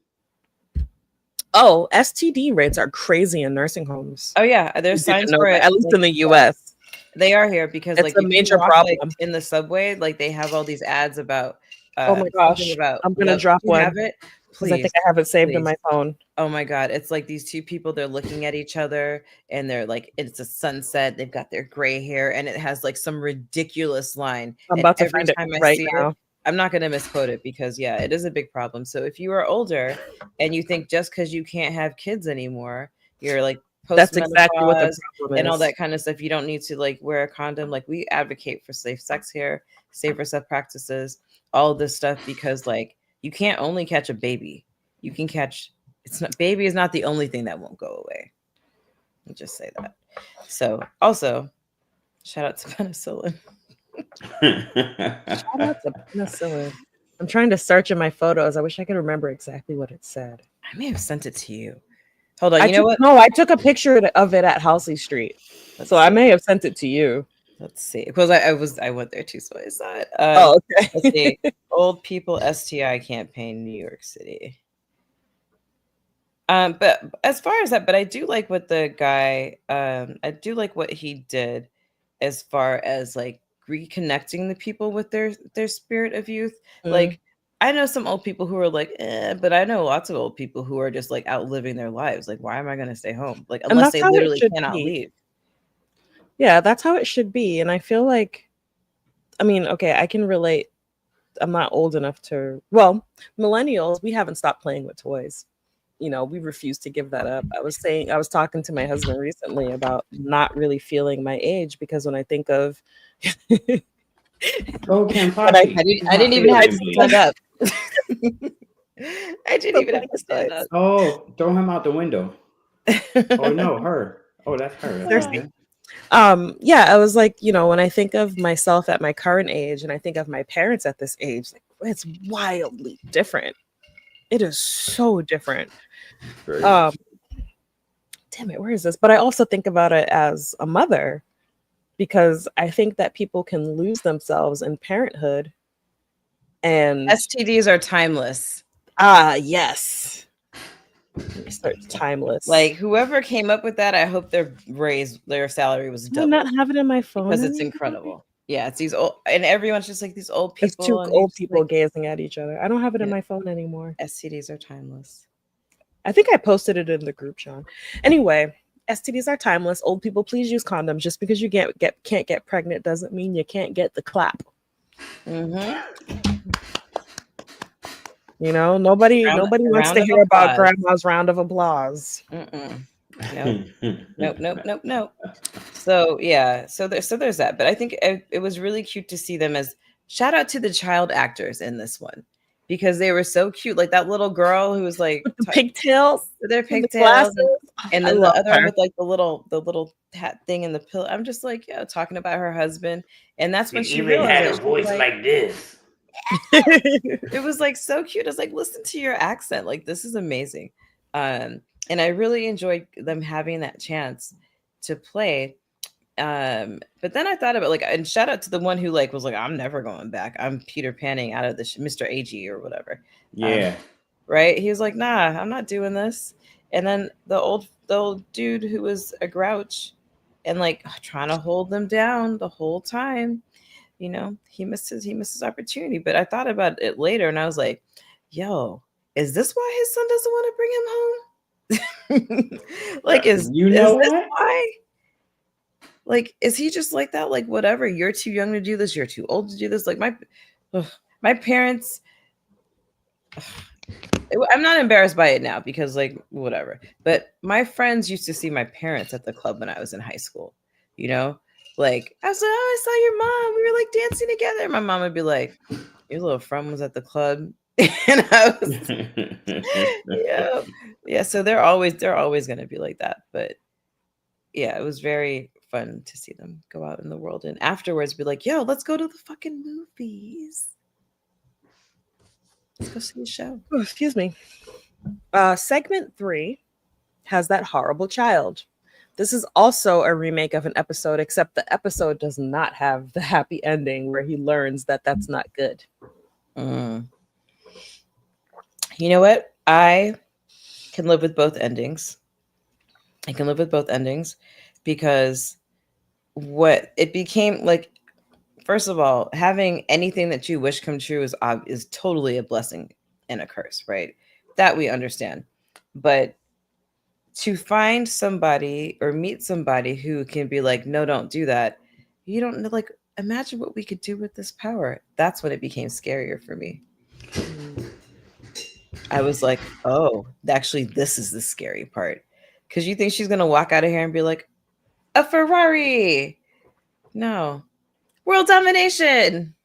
Oh, STD rates are crazy in nursing homes. Oh yeah, there's signs for it. At least in the US. They are here because it's a major problem. In the subway, they have all these ads about oh my gosh. I'm gonna drop one. Have it? Please, I think I have it saved in my phone. Oh my god, it's like these two people, they're looking at each other and they're like, it's a sunset, they've got their gray hair, and it has like some ridiculous line. I'm about to find it right now. I'm not going to misquote it because it is a big problem. So if you are older and you think just because you can't have kids anymore, you're like that's exactly what the problem is. And all that kind of stuff, you don't need to wear a condom. Like, we advocate for safe sex here, safer sex practices, all this stuff, because you can't only catch a baby. You can catch, baby is not the only thing that won't go away. I'll just say that. So also, shout out to penicillin. Shout out to penicillin. I'm trying to search in my photos. I wish I could remember exactly what it said. I may have sent it to you. Hold on. You know what? No, I took a picture of it at Halsey Street. So I may have sent it to you. Let's see, because I went there too, so I saw it. Oh, okay. Let's see, old people STI campaign, New York City. But as far as that, but I do like what the guy, I do like what he did as far as like reconnecting the people with their spirit of youth. Like I know some old people who are like, but I know lots of old people who are just like outliving their lives. Like, why am I going to stay home? Like, And unless that's they how it literally should cannot be. leave. Yeah, that's how it should be. And I feel like, I mean, okay, I can relate. I'm not old enough to, well, millennials, we haven't stopped playing with toys. You know, we refuse to give that up. I was talking to my husband recently about not really feeling my age because when I think of Go Ken when I, I didn't even have to Please. stand up. I didn't even have to Please, stand guys. up. Oh, throw him out the window. Oh no, her. Oh, that's her. That's Seriously. okay. Yeah, I was like, you know, when I think of myself at my current age and I think of my parents at this age, like it's wildly different. It is so different. Very Um, damn it, where is this? But I also think about it as a mother because I think that people can lose themselves in parenthood. And STDs are timeless. yes. Research timeless. Like whoever came up with that, I hope their salary was Do I not doubled have it in my phone because it's anymore? incredible. Yeah, it's these old, and everyone's just like these old It's people. two And old just people like, gazing at each other. I don't have it in yeah. my phone anymore. STDs are timeless. I think I posted it in the group, Sean. Anyway, STDs are timeless. Old people, please use condoms. Just because you can't get pregnant doesn't mean you can't get the clap. You know, nobody wants to hear about grandma's round of applause. Nope. So yeah, so there's that. But I think it was really cute to see them as shout out to the child actors in this one because they were so cute. Like that little girl who was like with the pigtails, their pigtails, and then the other one with like the little hat thing in the pillow. I'm just like, yeah, talking about her husband, and that's when she even had realized a voice like this. It was like so cute. I was like, listen to your accent. Like, this is amazing. And I really enjoyed them having that chance to play. But then I thought about like, and shout out to the one who like was like, I'm never going back. I'm Peter Panning out of the Mr. AG or whatever. Yeah. Right. He was like, nah, I'm not doing this. And then the old dude who was a grouch and like trying to hold them down the whole time. You know, he missed his opportunity. But I thought about it later and I was like, yo, is this why his son doesn't want to bring him home? Like, is this why? Like, is he just like that? Like, whatever, you're too young to do this, you're too old to do this. Like my parents, I'm not embarrassed by it now because like whatever. But my friends used to see my parents at the club when I was in high school, you know? Like, I was like, oh, I saw your mom. We were like dancing together. My mom would be like, your little friend was at the club. And I was, yeah. So they're always going to be like that. But yeah, it was very fun to see them go out in the world and afterwards be like, yo, let's go to the fucking movies. Let's go see a show. Oh, excuse me. Segment 3 has That Horrible Child. This is also a remake of an episode, except the episode does not have the happy ending where he learns that that's not good. You know what? I can live with both endings. I can live with both endings because what it became like, first of all, having anything that you wish come true is totally a blessing and a curse, right? That we understand. But to find somebody or meet somebody who can be like, no, don't do that. You don't know, like, imagine what we could do with this power. That's when it became scarier for me. I was like, oh, actually, this is the scary part. Because you think she's going to walk out of here and be like, a Ferrari. No. World domination.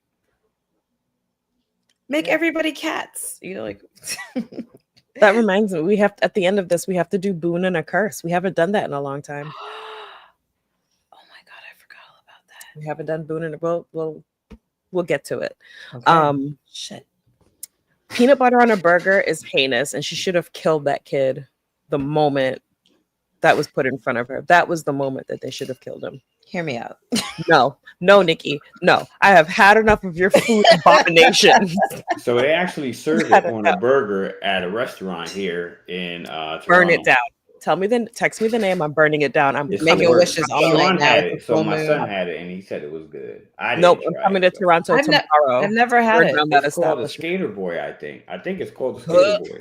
Make everybody cats. You know, like... That reminds me, we have at the end of this, we have to do boon and a curse. We haven't done that in a long time. Oh my god, I forgot all about that. We haven't done boon and a we'll get to it. Okay. Shit. Peanut butter on a burger is heinous, and she should have killed that kid the moment that was put in front of her. That was the moment that they should have killed him. Hear me out. No, Nikki, no. I have had enough of your food abominations. So they actually serve it on a burger at a restaurant here in Burn it Toronto. down. Text me the name. I'm burning it down. I'm It's Making Toronto. wishes all My night son now. had It's a it, so full my moon. son had it, and he said it was good. I didn't Nope, I'm try coming it, to so. Toronto tomorrow. I've never had Burn it. down that It's called a establishment. Skater Boy, I think. I think it's called the Skater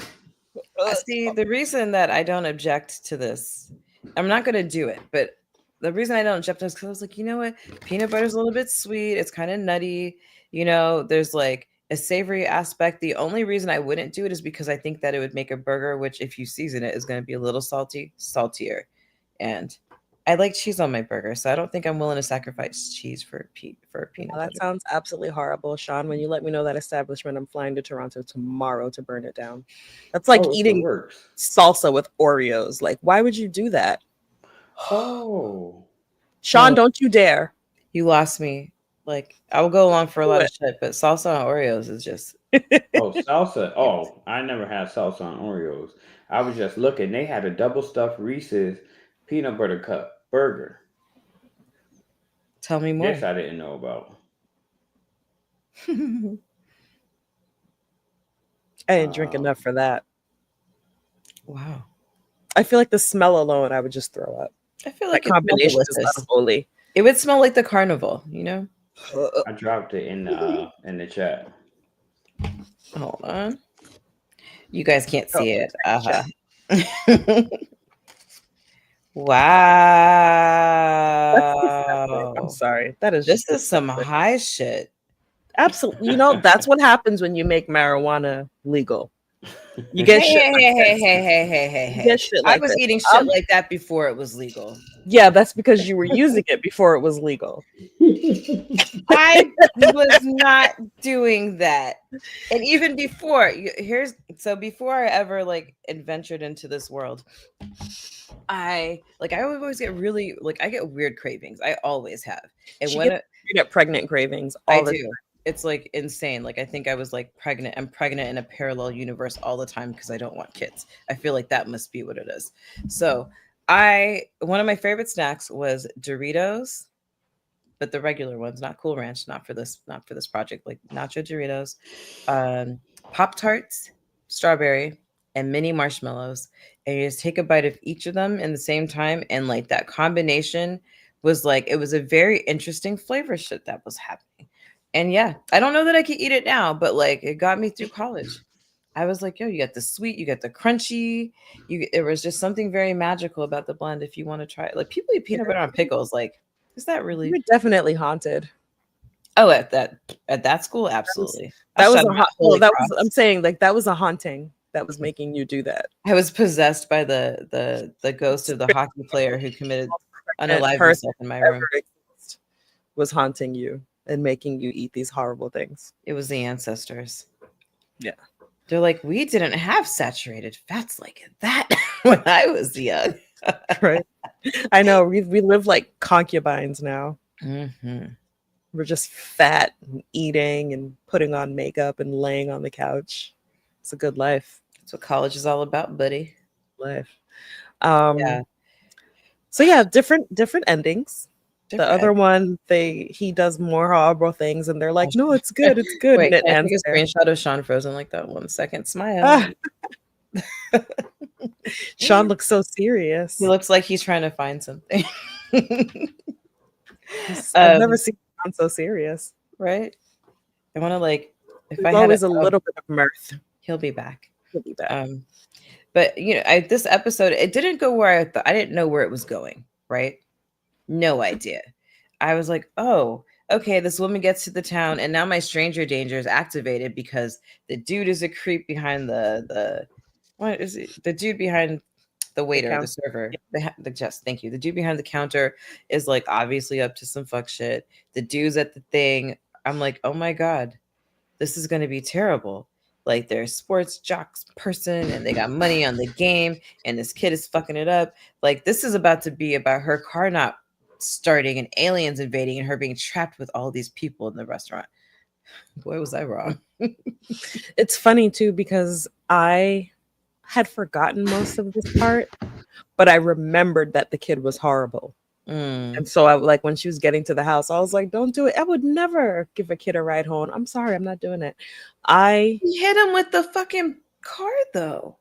Boy. See, the reason that I don't object to this, I'm not going to do it, but the reason I don't object is because I was like, you know what? Peanut butter is a little bit sweet. It's kind of nutty. There's like a savory aspect. The only reason I wouldn't do it is because I think that it would make a burger, which if you season it, is going to be a little saltier. And I like cheese on my burger, so I don't think I'm willing to sacrifice cheese for peanut butter. That sounds absolutely horrible, Sean. When you let me know that establishment, I'm flying to Toronto tomorrow to burn it down. That's like eating salsa with Oreos. Like, why would you do that? Oh, Sean, don't you dare. You lost me. Like, I will go along for a lot of shit, but salsa on Oreos is just. Oh, salsa. Oh, I never had salsa on Oreos. I was just looking. They had a double stuffed Reese's peanut butter cup burger. Tell me more. This I didn't know about. I didn't drink enough for that. Wow. I feel like the smell alone, I would just throw up. I feel like that combination is unholy. It would smell like the carnival, I dropped it in the chat. Hold on. You guys can't see it. Wow. I'm sorry. This is some high shit. Absolutely. That's what happens when you make marijuana legal. You get hey. I was eating shit like that before it was legal. Yeah, that's because you were using it before it was legal. I was not doing that. And even before, before I ever adventured into this world, I always get really I get weird cravings. I always have. And you get pregnant cravings all the time. It's insane. I think I was pregnant. I'm pregnant in a parallel universe all the time because I don't want kids. I feel like that must be what it is. So one of my favorite snacks was Doritos, but the regular ones, not Cool Ranch, not for this project, like Nacho Doritos, Pop-Tarts, strawberry, and mini marshmallows. And you just take a bite of each of them in the same time. And that combination was it was a very interesting flavor shit that was happening. And yeah, I don't know that I could eat it now, but it got me through college. I was like, yo, you got the sweet, you got the crunchy. There was just something very magical about the blend. If you want to try it, people eat peanut butter on pickles. Is that really? You're definitely haunted. Oh, at that school, absolutely. I'm saying that was a haunting that was making you do that. I was possessed by the ghost of the hockey player who committed unalive himself in my room. Was haunting you and making you eat these horrible things. It was the ancestors. Yeah. They're like, we didn't have saturated fats like that when I was young. Right. I know. We live like concubines now. Mm-hmm. We're just fat and eating and putting on makeup and laying on the couch. It's a good life. That's what college is all about, buddy. Life. Yeah. So yeah, different endings. The other one, he does more horrible things, and they're like, "No, it's good, it's good." Wait, and can I take a screenshot of Sean frozen like that? 1 second, smile. Sean looks so serious. He looks like he's trying to find something. I've never seen Sean so serious. Right? I want to if There's I always a little bit of mirth. He'll be back. He'll be back. But this episode, it didn't go where I thought. I didn't know where it was going. Right? No idea. I was like, oh, okay, this woman gets to the town, and now my stranger danger is activated because the dude is a creep behind the what is it? The dude behind the waiter, the server. Thank you. The dude behind the counter is obviously up to some fuck shit. The dude's at the thing. I'm like, oh my God, this is gonna be terrible. They're a sports jocks person and they got money on the game, and this kid is fucking it up. This is about to be about her car not starting and aliens invading and her being trapped with all these people in the restaurant. Boy, was I wrong. It's funny too because I had forgotten most of this part, but I remembered that the kid was horrible. And so I like when she was getting to the house, I was like, don't do it. I would never give a kid a ride home. I'm sorry, I'm not doing it. He hit him with the fucking car though.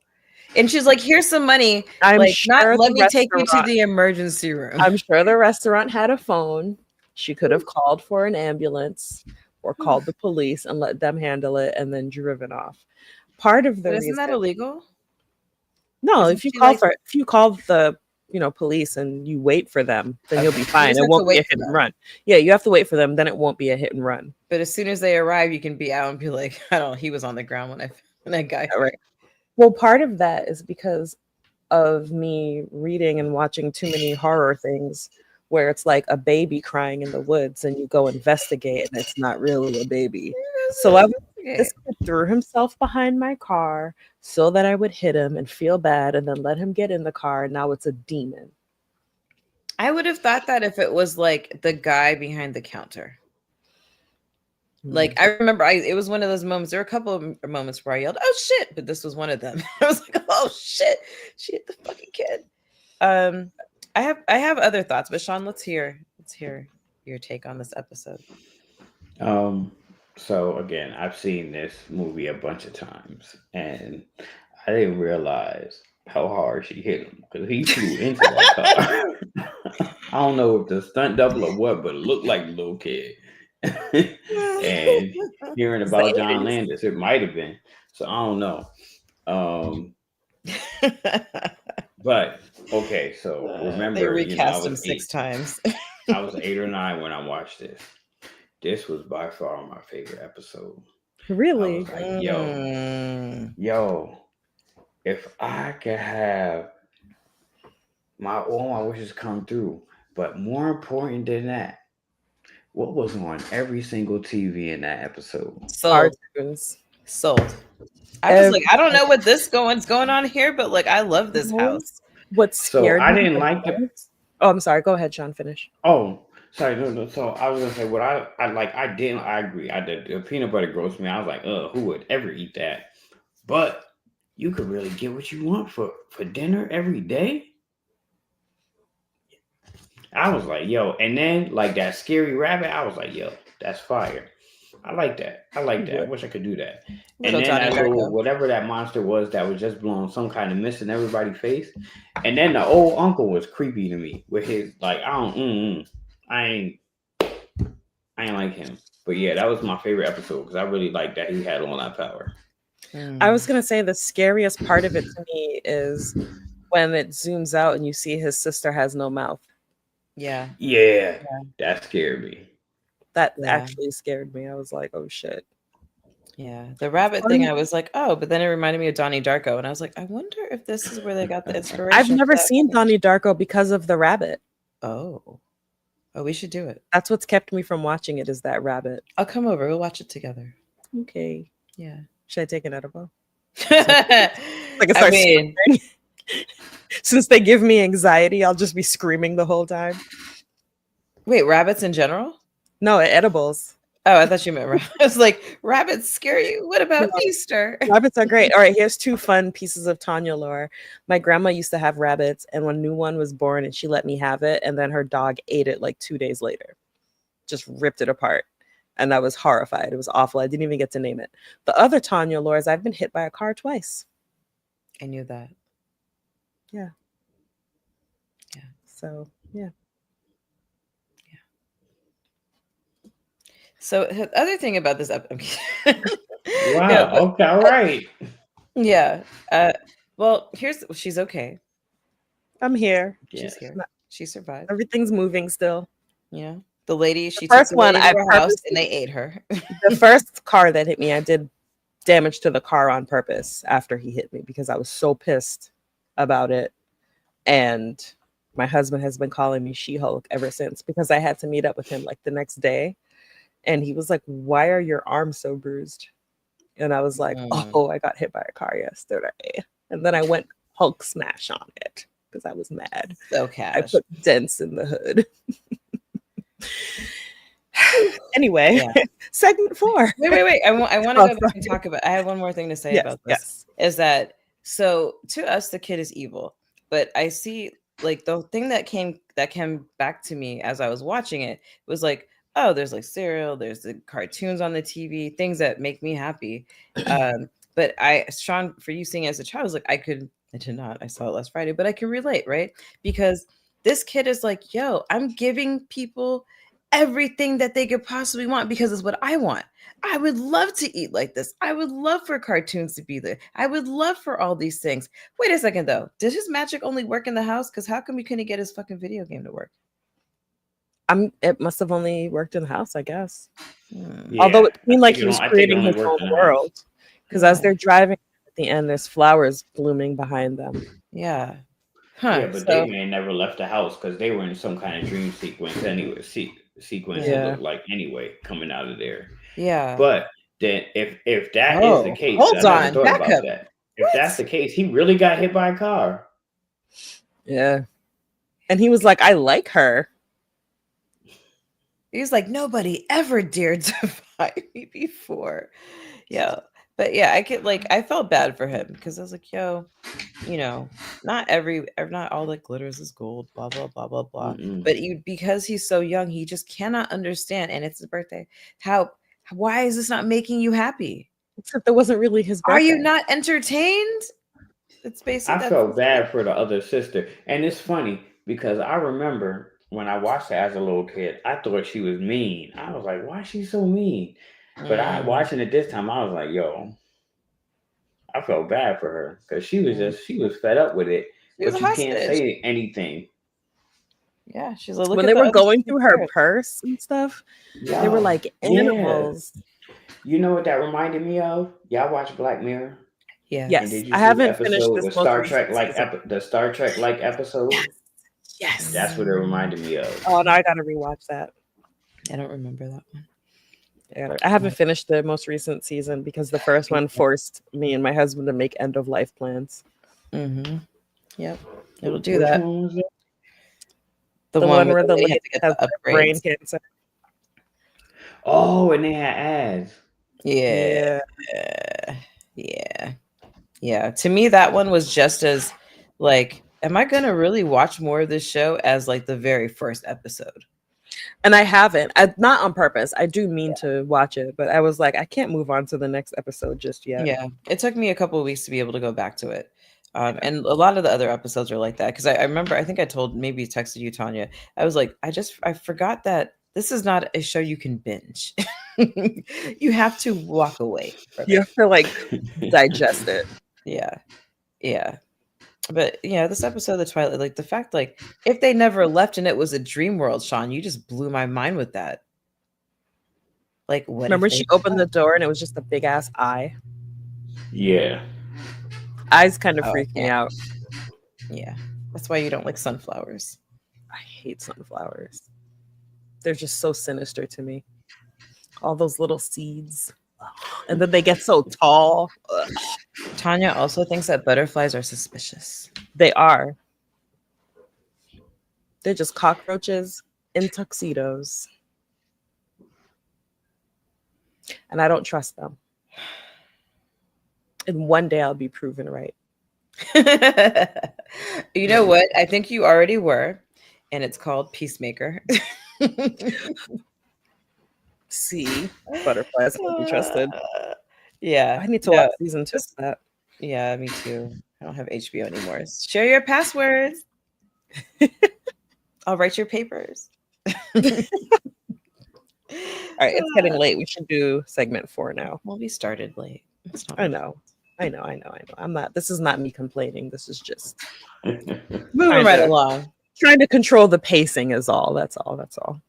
And she's like, here's some money. I'm like, sure not let me take you to restaurant- the emergency room. I'm sure the restaurant had a phone. She could have called for an ambulance or called the police and let them handle it and then driven off. Part of the But reason, isn't that illegal? no, Isn't if you she call like- for if you call the police and you wait for them, then you'll be Okay. You fine. just It have to won't be wait a for hit and them. run. Yeah, you have to wait for them, then it won't be a hit and run. But as soon as they arrive, you can be out and be like, I don't know, he was on the ground when that guy. Yeah, right. Well, part of that is because of me reading and watching too many horror things where it's like a baby crying in the woods and you go investigate and it's not really a baby. So this kid threw himself behind my car so that I would hit him and feel bad and then let him get in the car. And now it's a demon. I would have thought that if it was like the guy behind the counter. Like, I remember it was one of those moments. There were a couple of moments where I yelled, "Oh shit!" But this was one of them. I was like, "Oh shit!" She hit the fucking kid. I have other thoughts, but Sean, let's hear your take on this episode. So again, I've seen this movie a bunch of times, and I didn't realize how hard she hit him because he flew into that car. I don't know if the stunt double or what, but it looked like a little kid. And hearing about John Landis, it might have been. So I don't know. But okay, so remember, they recast I him was 6 times. I was 8 or 9 when I watched this. This was by far my favorite episode. Really? I was like, yo, if I could have all my wishes come through, but more important than that, what was on every single TV in that episode? Sold. I was like, I don't know what this going on here, but like, I love this house. What's scared I me didn't the like the. most- Oh, I'm sorry. Go ahead, Sean. Finish. Oh, sorry. No. So I was gonna say what I like. I didn't. I agree. I did. The peanut butter grossed me. I was like, who would ever eat that? But you could really get what you want for dinner every day. I was like, yo, and then like that scary rabbit. I was like, yo, that's fire. I like that. I wish I could do that. And then that little, whatever that monster was that was just blowing some kind of mist in everybody's face. And then the old uncle was creepy to me with his like, I ain't like him. But yeah, that was my favorite episode because I really liked that he had all that power. I was gonna say the scariest part of it to me is when it zooms out and you see his sister has no mouth. Yeah. That scared me. That actually scared me. I was like, oh shit. Yeah, the rabbit thing, I was like, oh, but then it reminded me of Donnie Darko, and I was like, I wonder if this is where they got the inspiration. I've never seen Donnie Darko because of the rabbit. Oh, we should do it. That's what's kept me from watching it, is that rabbit. I'll come over. We'll watch it together. Okay. Yeah. Should I take an edible? I mean, since they give me anxiety, I'll just be screaming the whole time. Wait, rabbits in general? No, edibles. Oh, I thought you meant rabbits. I was like, rabbits scare you? What about Easter? Rabbits are great. All right, here's 2 fun pieces of Tanya lore. My grandma used to have rabbits, and when a new one was born, and she let me have it, and then her dog ate it like 2 days later. Just ripped it apart. And I was horrified. It was awful. I didn't even get to name it. The other Tanya lore is I've been hit by a car twice. I knew that. Yeah. Yeah. So, yeah. So the other thing about this episode. Wow. Yeah, okay. All right. Yeah. Well, she's okay. I'm here. She's here. She survived. Everything's moving still. Yeah. The lady, she first took one, to her house and they ate her. The first car that hit me, I did damage to the car on purpose after he hit me because I was so pissed about it. And my husband has been calling me She-Hulk ever since because I had to meet up with him like the next day. And he was like, why are your arms so bruised? And I was like, oh, I got hit by a car yesterday. And then I went Hulk smash on it because I was mad. So cash. I put dents in the hood. Anyway, segment 4. Wait. I want to go back and talk about. I have one more thing to say about this. Is that so? To us, the kid is evil, but I see like the thing that came back to me as I was watching it was like, oh, there's like cereal, there's the cartoons on the TV, things that make me happy. But Sean, for you seeing it as a child, I was like, I did not, I saw it last Friday, but I can relate, right? Because this kid is like, yo, I'm giving people everything that they could possibly want because it's what I want. I would love to eat like this. I would love for cartoons to be there. I would love for all these things. Wait a second, though. Did his magic only work in the house? Because how come we couldn't get his fucking video game to work? It must have only worked in the house, I guess. Yeah, although it seemed like he was I think it creating only his worked own in the house. world. Because as they're driving at the end, there's flowers blooming behind them. Yeah. Huh. Yeah, but they may never left the house because they were in some kind of dream sequence anyway. Sequence it looked like anyway coming out of there. Yeah. But then if that is the case, hold I on, never thought back about up. that. If that's the case, he really got hit by a car. Yeah. And he was like, I like her. He was like, nobody ever dared to fight me before. Yeah. But yeah, I felt bad for him because I was like, yo, you know, not all that glitters is gold, blah, blah, blah, blah, blah. But because he's so young, he just cannot understand. And it's his birthday. Why is this not making you happy? Except it wasn't really his birthday. Are you not entertained? It's basically. I felt bad for the other sister. And it's funny because I remember when I watched her as a little kid, I thought she was mean. I was like, why is she so mean? But I watching it this time, I was like, yo, I felt bad for her because she was fed up with it. But you can't say anything. Yeah, she's like, look when at they were going through her purse and stuff, they were like animals. You know what that reminded me of? Y'all watch Black Mirror? Yeah. Yes. And did you I see haven't the finished episode this with Star Trek the Star Trek like episode? Yes. That's what it reminded me of. Oh, no, I gotta rewatch that. I don't remember that one. I haven't finished the most recent season because the first one forced me and my husband to make end of life plans. Mm-hmm. Yep, it'll do that. The one where the lady has brain cancer. Oh, and they had ads. Yeah. To me, that one was just as like, am I gonna really watch more of this show as like the very first episode? And I haven't. Not on purpose. I do mean to watch it, but I was like, I can't move on to the next episode just yet. Yeah, it took me a couple of weeks to be able to go back to it. And a lot of the other episodes are like that because I remember, I think I texted you, Tanya. I was like, I forgot that this is not a show you can binge. You have to walk away from you have to like digest it. Yeah. But yeah, this episode of Twilight, like the fact, like if they never left and it was a dream world, Sean, you just blew my mind with that. Like, what? Remember she opened the door and it was just a big ass eye. Yeah, eyes kind of freak me out. Yeah, that's why you don't like sunflowers. I hate sunflowers. They're just so sinister to me. All those little seeds, and then they get so tall. Ugh. Tanya also thinks that butterflies are suspicious. They are. They're just cockroaches in tuxedos. And I don't trust them. And one day I'll be proven right. You know what? I think you already were. And it's called Peacemaker. See? Butterflies can be trusted. Yeah. I need to watch season 2 of that. Yeah, me too. I don't have HBO anymore. Share your passwords. I'll write your papers. All right, it's getting late. We should do segment 4 now. Well, we started late. I know. This is not me complaining. This is just moving right along. Trying to control the pacing is all. That's all.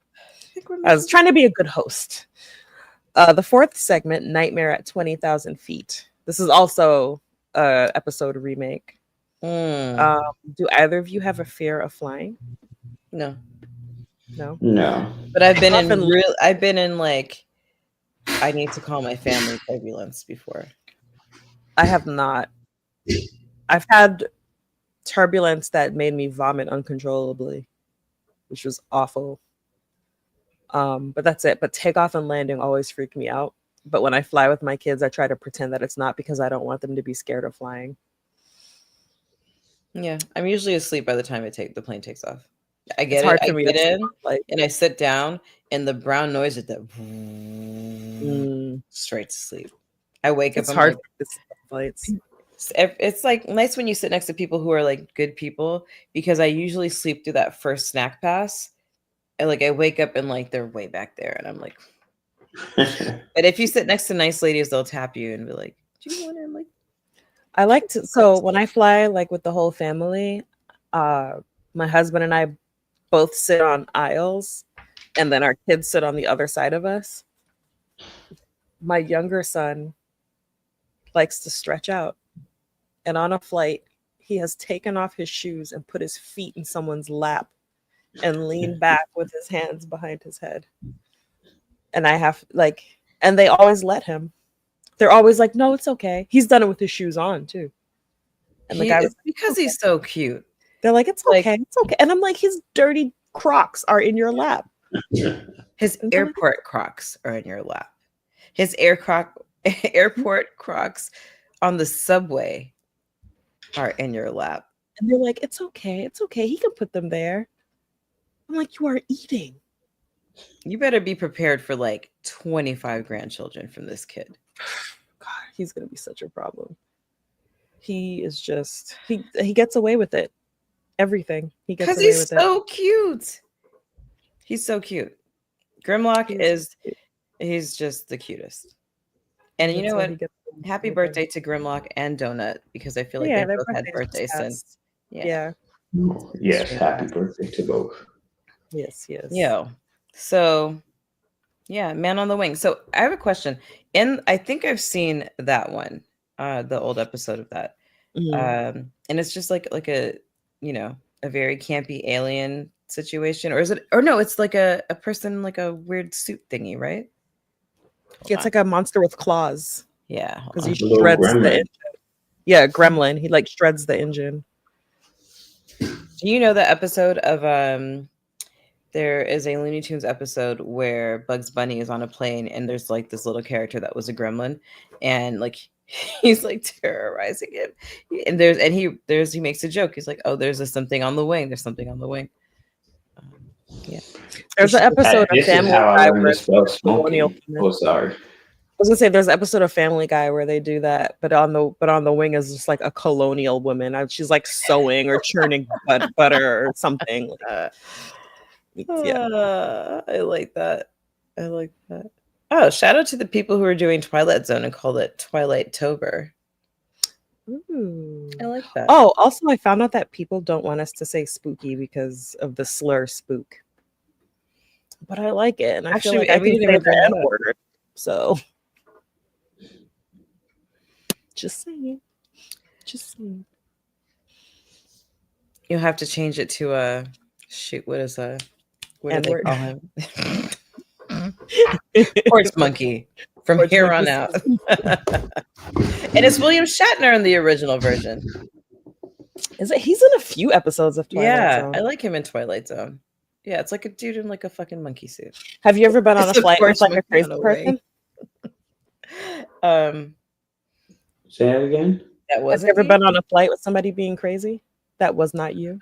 I was trying to be a good host. The 4th segment, Nightmare at 20,000 Feet. This is also an episode remake. Do either of you have a fear of flying? No. But I've been in like, I need to call my family turbulence before. I have not. I've had turbulence that made me vomit uncontrollably, which was awful. But that's it. But takeoff and landing always freak me out. But when I fly with my kids, I try to pretend that it's not because I don't want them to be scared of flying. Yeah, I'm usually asleep by the time the plane takes off. I It's get it. hard I for me to get sleep in on flight. and I sit down, and the brown noise is that Mm, straight to sleep. I wake up. it's I'm hard like, for me to sleep on flights. it's like nice when you sit next to people who are like good people, because I usually sleep through that first snack pass. And like I wake up and like they're way back there, and I'm like, but if you sit next to nice ladies, they'll tap you and be like, "Do you want to?" I'm like, I like to, so when I fly like with the whole family, my husband and I both sit on aisles, and then our kids sit on the other side of us. My younger son likes to stretch out, and on a flight, he has taken off his shoes and put his feet in someone's lap and leaned back with his hands behind his head. And I have like, and they always let him. They're always like, "No, it's okay." He's done it with his shoes on too. And the guy was it's because he's so cute. They're like, "It's Like- okay, it's okay." And I'm like, his dirty Crocs are in your lap. His And they're like, airport Crocs are in your lap. His airport Crocs on the subway are in your lap. and they're like, "It's okay, it's okay. He can put them there." I'm like, "You are eating." You better be prepared for like 25 grandchildren from this kid. God, he's gonna be such a problem. He is just he gets away with it. Everything he gets Because away he's with so cute. He's so cute. Grimlock He's is cute. he's just the cutest. And you That's know why what? he gets away Happy with birthday it. to Grimlock and Donut, because I feel like Yeah, they their both had birthdays birthdays just since. passed. Yeah. Yes, Straight happy past. birthday to both. Yes. Yo. So yeah, Man on the Wing. So I have a question. And I think I've seen that one, the old episode of that. Mhm. And it's just like a, you know, a very campy alien situation. Or is it, or no, it's like a person like a weird suit thingy, right? Hold It's on. like a monster with claws Yeah. hold because on. he A little shreds the gremlin. engine. Yeah, gremlin. He like shreds the engine. Do you know the episode of there is a Looney Tunes episode where Bugs Bunny is on a plane and there's like this little character that was a gremlin, and like he's like terrorizing him. And he makes a joke. He's like, "Oh, there's something on the wing. There's something on the wing." Yeah. There's an episode of This is Family how I Guy learned where to it's spell a colonial smoking. woman. Oh, sorry. I was gonna say there's an episode of Family Guy where they do that, but on the wing is just like a colonial woman. She's like sewing or churning butter or something. Like, yeah, I like that. I like that. Oh, shout out to the people who are doing Twilight Zone and call it Twilight Tober. Ooh. I like that. Oh, also I found out that people don't want us to say spooky because of the slur spook. But I like it, and I feel Actually, like I we can didn't say even bring the that up. N-word. So just saying. You'll have to change it to shoot. What is what do they N-word. call him? Horse monkey from Horse here on monkey. out. And it's William Shatner in the original version. Is it? He's in a few episodes of Twilight Yeah, Zone. I like him in Twilight Zone. Yeah, it's like a dude in like a fucking monkey suit. Have you ever been on a It's a flight with horse like a monkey crazy on a wing. person? Say that again. That Have you wasn't ever me? been on a flight with somebody being crazy? That was not you.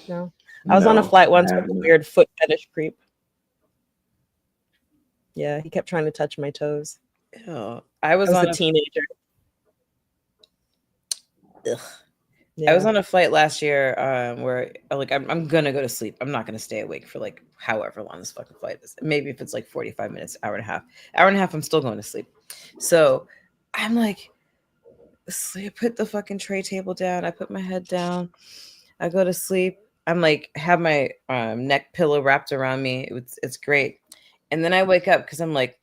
No. I was on a No, flight I once with a haven't. weird foot fetish creep. Yeah, he kept trying to touch my toes. Ew. I was a teenager. Ugh. Yeah. I was on a flight last year where like I'm gonna go to sleep. I'm not gonna stay awake for like however long this fucking flight is. Maybe if it's like 45 minutes, hour and a half. Hour and a half, I'm still going to sleep. So I'm like, I put the fucking tray table down. I put my head down. I go to sleep. I'm like, have my neck pillow wrapped around me. It's great. And then I wake up because I'm like,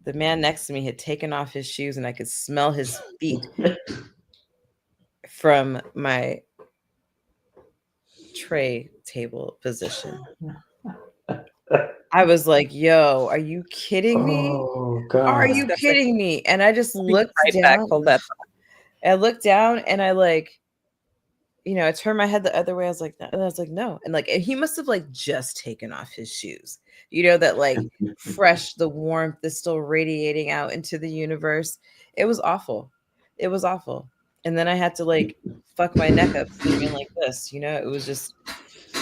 the man next to me had taken off his shoes and I could smell his feet from my tray table position. I was like, yo, are you kidding me? Oh God! Are you kidding me? And I just looked down. I looked down and I like, you know, I turned my head the other way. I was like, no. And like, he must have like just taken off his shoes You know, that like fresh, the warmth is still radiating out into the universe. It was awful. It was awful. And then I had to like fuck my neck up sleeping like this. You know, it was just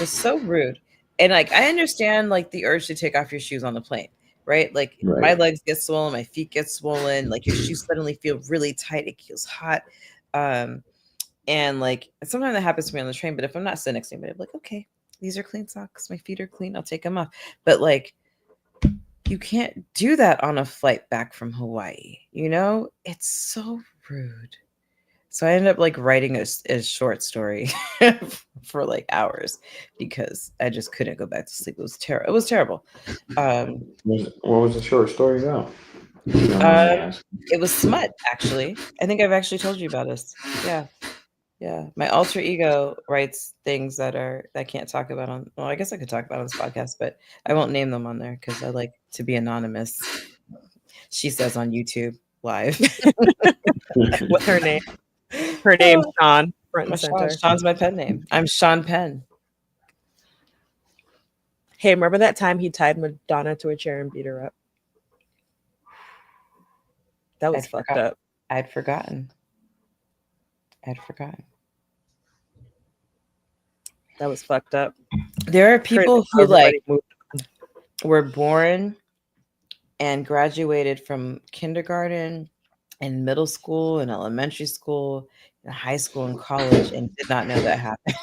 so rude. And like I understand like the urge to take off your shoes on the plane, right? Like my legs get swollen, my feet get swollen, like your shoes suddenly feel really tight, it feels hot. And like sometimes that happens to me on the train, but if I'm not sitting next to anybody, I'm like, okay, these are clean socks, my feet are clean, I'll take them off. But like you can't do that on a flight back from Hawaii, you know? It's so rude. So I ended up like writing a short story for like hours because I just couldn't go back to sleep. It was terrible. It was terrible. What was the short story about? It was smut, actually. I think I've actually told you about this. Yeah. Yeah. My alter ego writes things that I can't talk about on, well, I guess I could talk about on this podcast, but I won't name them on there because I like to be anonymous. She says on YouTube live. What's her name? Her name's Sean. Front and center. Sean's my pen name. I'm Sean Penn. Hey, remember that time he tied Madonna to a chair and beat her up? That was fucked up. I'd forgotten. That was fucked up. There are people who like were born and graduated from kindergarten and middle school and elementary school and high school and college and did not know that happened.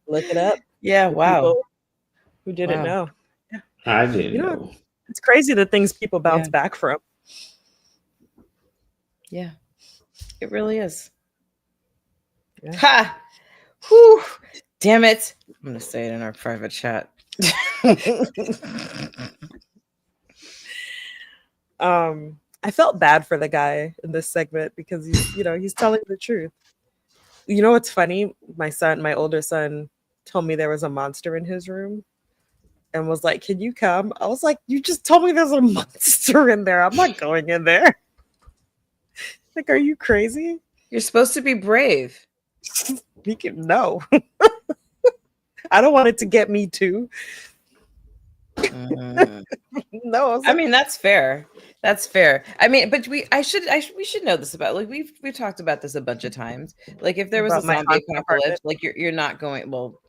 Look it up. Yeah, wow. Who didn't know? Yeah. I didn't know. It's crazy the things people bounce back from. Yeah. It really is. Yeah. Ha! Whew! Damn it. I'm going to say it in our private chat. I felt bad for the guy in this segment because he's telling the truth. You know what's funny? My older son told me there was a monster in his room and was like, "Can you come?" I was like, "You just told me there's a monster in there. I'm not going in there." Like, are you crazy? You're supposed to be brave. No. I don't want it to get me too. No, I mean that's fair. That's fair. I mean, but we should know this about, like, we've talked about this a bunch of times. Like if there was a zombie apocalypse, like you're not going, well,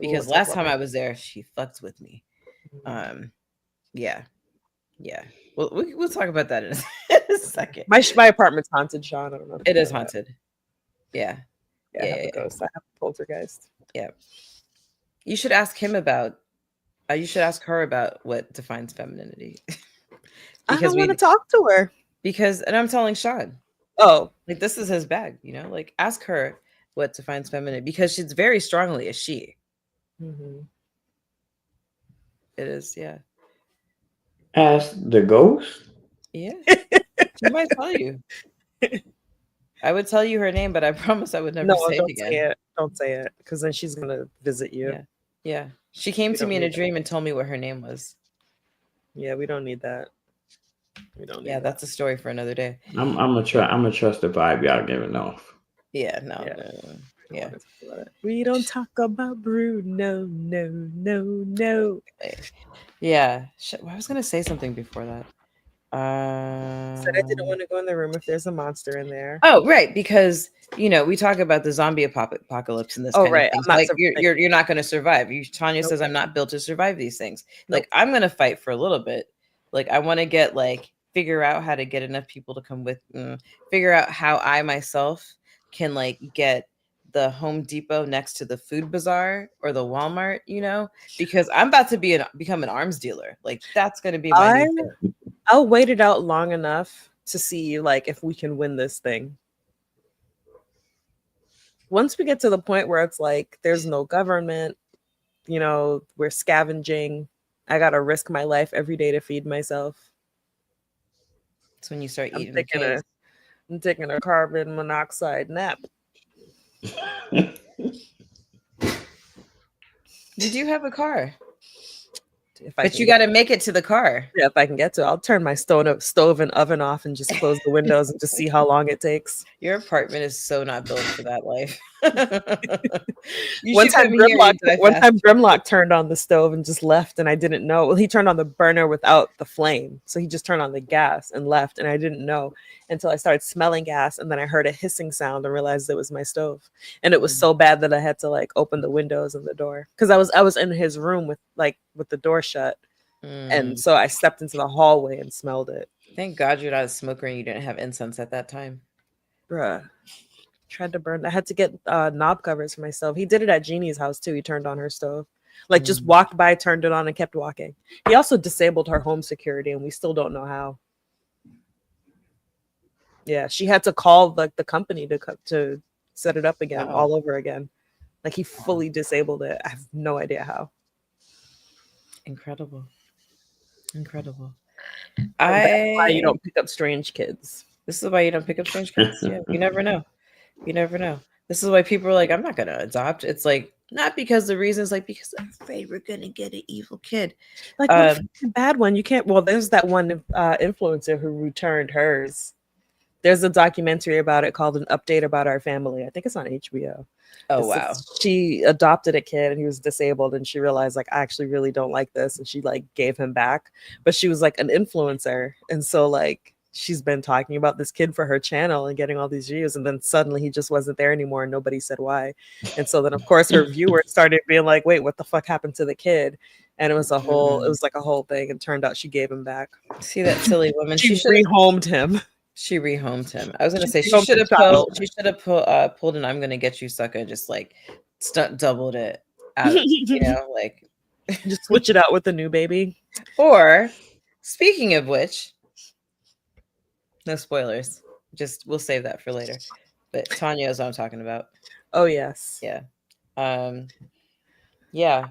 because last time I was there, she fucked with me. Yeah. Well, we'll talk about that in a second. My apartment's haunted, Sean. I don't know. It is haunted. Yeah. I have a ghost. I have a poltergeist. Yeah. You should ask him about. You should ask her about what defines femininity. I don't want to talk to her. And I'm telling Sean. Oh, like this is his bag, you know. Like ask her what defines feminine because she's very strongly a she. Mm-hmm. It is, yeah. Ask the ghost? Yeah. She might tell you. I would tell you her name, but I promise I would never say it again. Don't say it, because then she's gonna visit you. Yeah. She came to me in a dream and told me what her name was. Yeah, we don't need that. Yeah, that's a story for another day. I'm gonna trust the vibe y'all giving off. Yeah, no. Yeah. We don't talk about Bruno. No. Yeah. I was gonna say something before that. Said I didn't want to go in the room if there's a monster in there. Oh, right, because we talk about the zombie apocalypse and this. Kind of thing. Like you're not going to survive. Tanya says I'm not built to survive these things. Like I'm going to fight for a little bit. Like I want to figure out how to get enough people to come with me. Figure out how I myself can get the Home Depot next to the food bazaar or the Walmart. Because I'm about to become an arms dealer. Like that's going to be my new thing. I'll wait it out long enough to see if we can win this thing. Once we get to the point where it's there's no government, we're scavenging. I gotta risk my life every day to feed myself. That's when you start eating. I'm taking a carbon monoxide nap. You do have a car. But you got to make it to the car. Yeah, if I can get to it. I'll turn my stove and oven off and just close the windows and just see how long it takes. Your apartment is so not built for that life. One should time come here Grimlock, and die one fast. time Grimlock turned on the stove and just left, and I didn't know. Well, he turned on the burner without the flame, so he just turned on the gas and left, and I didn't know until I started smelling gas, and then I heard a hissing sound and realized it was my stove, and it was so bad that I had to like open the windows and the door because I was in his room with the door shut, and so I stepped into the hallway and smelled it. Thank God you're not a smoker and you didn't have incense at that time. Bruh. Tried to burn. I had to get knob covers for myself. He did it at Jeannie's house too. He turned on her stove, like just walked by, turned it on, and kept walking. He also disabled her home security, and we still don't know how. Yeah, she had to call like the company to set it up again, all over again. Like he fully disabled it. I have no idea how. Incredible. That's why you don't pick up strange kids. This is why you don't pick up strange kids. Yeah, you never know. You never know. This is why people are like, I'm not gonna adopt. It's like not because the reason is like because I'm afraid we're gonna get an evil kid. Like what's a bad one? You can't. Well, there's that one influencer who returned hers. There's a documentary about it called An Update About Our Family. I think it's on HBO. Oh wow. She adopted a kid and he was disabled, and she realized like I actually really don't like this, and she like gave him back. But she was like an influencer, and so like she's been talking about this kid for her channel and getting all these views, and then suddenly he just wasn't there anymore and nobody said why. And so then of course her viewers started being like, wait, what the fuck happened to the kid? And it was a whole thing, and turned out she gave him back. See that silly woman? She rehomed him. She rehomed him. I was gonna say she should have pulled an "I'm gonna get you, sucker," and just like doubled it out. You know, like just switch it out with the new baby. Or speaking of which, no spoilers. Just we'll save that for later. But Tanya is what I'm talking about. Oh yes. Yeah. Yeah.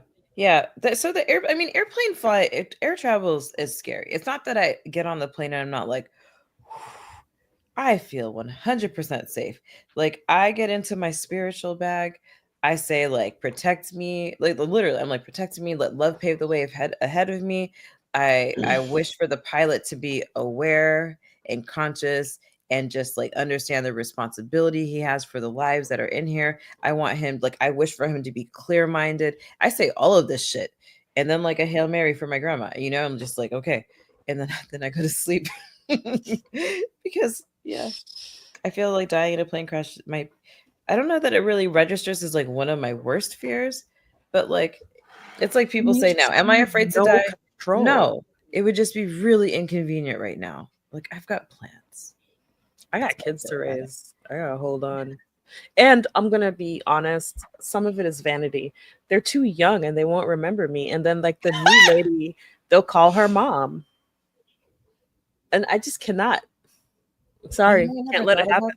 So the airplane flight, air travel is scary. It's not that I get on the plane and I'm not like, I feel 100% safe. Like I get into my spiritual bag. I say like, protect me. Like literally, I'm like, protect me. Let love pave the way ahead of me. I wish for the pilot to be aware and conscious and just like understand the responsibility he has for the lives that are in here. I want him, like, I wish for him to be clear-minded. I say all of this shit. And then like a Hail Mary for my grandma, you know, I'm just like, okay. And then I go to sleep because yeah, I feel like dying in a plane crash I don't know that it really registers as like one of my worst fears, but like, it's like people say now, am I afraid to die? Control. No, it would just be really inconvenient right now. Like I've got plans. I got kids to raise. I gotta hold on. And I'm gonna be honest, some of it is vanity. They're too young and they won't remember me. And then like the new lady, they'll call her mom. And I just cannot. Sorry, can't let it happen.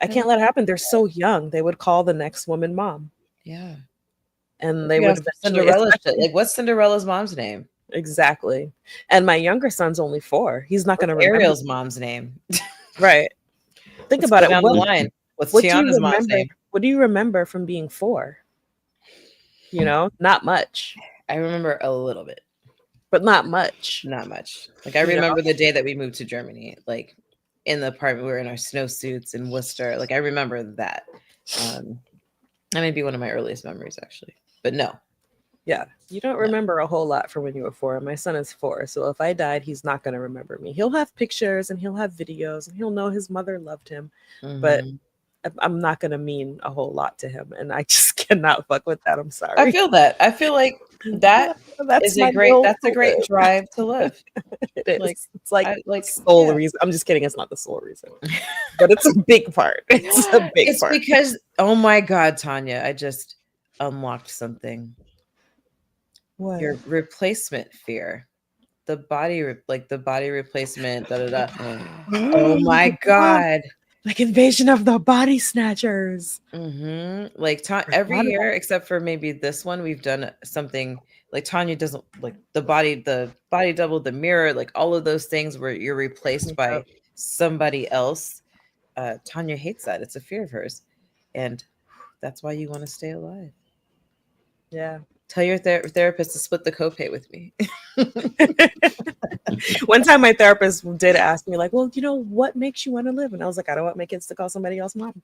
I can't let it happen. They're so young. They would call the next woman mom. Yeah. And they would Cinderella shit. Like, what's Cinderella's mom's name? Exactly. And my younger son's only 4. He's not going to remember Ariel's mom's name. Right. Think about it. Down the line. What's Tiana's mom's name? What do you remember from being 4? You know, not much. I remember a little bit, but not much. Not much. Like I remember the day that we moved to Germany. Like in the apartment, we were in our snowsuits in Worcester. Like I remember that. That may be one of my earliest memories, actually. But no. Yeah, you don't remember a whole lot from when you were 4. My son is 4, so if I died, he's not going to remember me. He'll have pictures and he'll have videos and he'll know his mother loved him, but I'm not going to mean a whole lot to him, and I just cannot fuck with that. I'm sorry. I feel that. I feel like that's a great drive to live. It is. Like, it's like sole reason. I'm just kidding. It's not the sole reason, but it's a big part. It's a big part. It's because, oh my God, Tanya, I just unlocked something. What? Your replacement fear, the body replacement. Oh my God! Like Invasion of the Body Snatchers. Like every year, except for maybe this one, we've done something like Tanya doesn't like the body double, the mirror, like all of those things where you're replaced by somebody else. Tanya hates that. It's a fear of hers, and that's why you want to stay alive. Yeah. Tell your therapist to split the copay with me. One time my therapist did ask me like, well, you know, what makes you want to live? And I was like, I don't want my kids to call somebody else mom.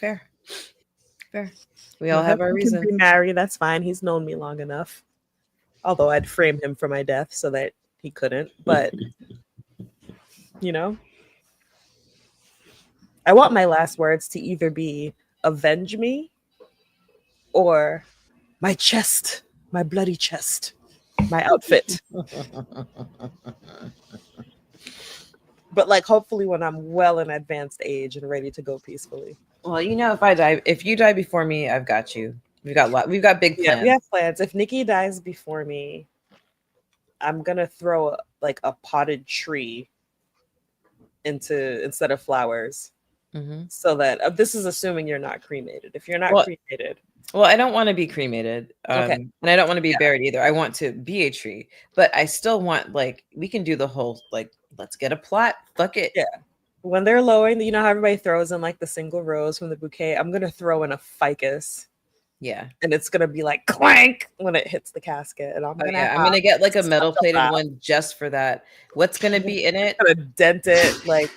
Fair. We all have our He can reasons. remarry. That's fine. He's known me long enough. Although I'd frame him for my death so that he couldn't. But you know, I want my last words to either be avenge me or my chest, my bloody chest, my outfit. But like hopefully when I'm well in advanced age and ready to go peacefully. Well, if you die before me, I've got you. We've got big plans. Yeah, we have plans. If Nikki dies before me, I'm gonna throw like a potted tree instead of flowers. Mm-hmm. So that this is assuming you're not cremated. If you're not cremated, well, I don't want to be cremated, okay, and I don't want to be buried either. I want to be a tree, but I still want we can do the whole let's get a plot. Fuck it. Yeah. When they're lowering, you know how everybody throws in like the single rose from the bouquet. I'm gonna throw in a ficus. Yeah, and it's gonna be like clank when it hits the casket, and I'm gonna get like a metal plated one just for that. What's gonna be in it? I'm gonna dent it. Like,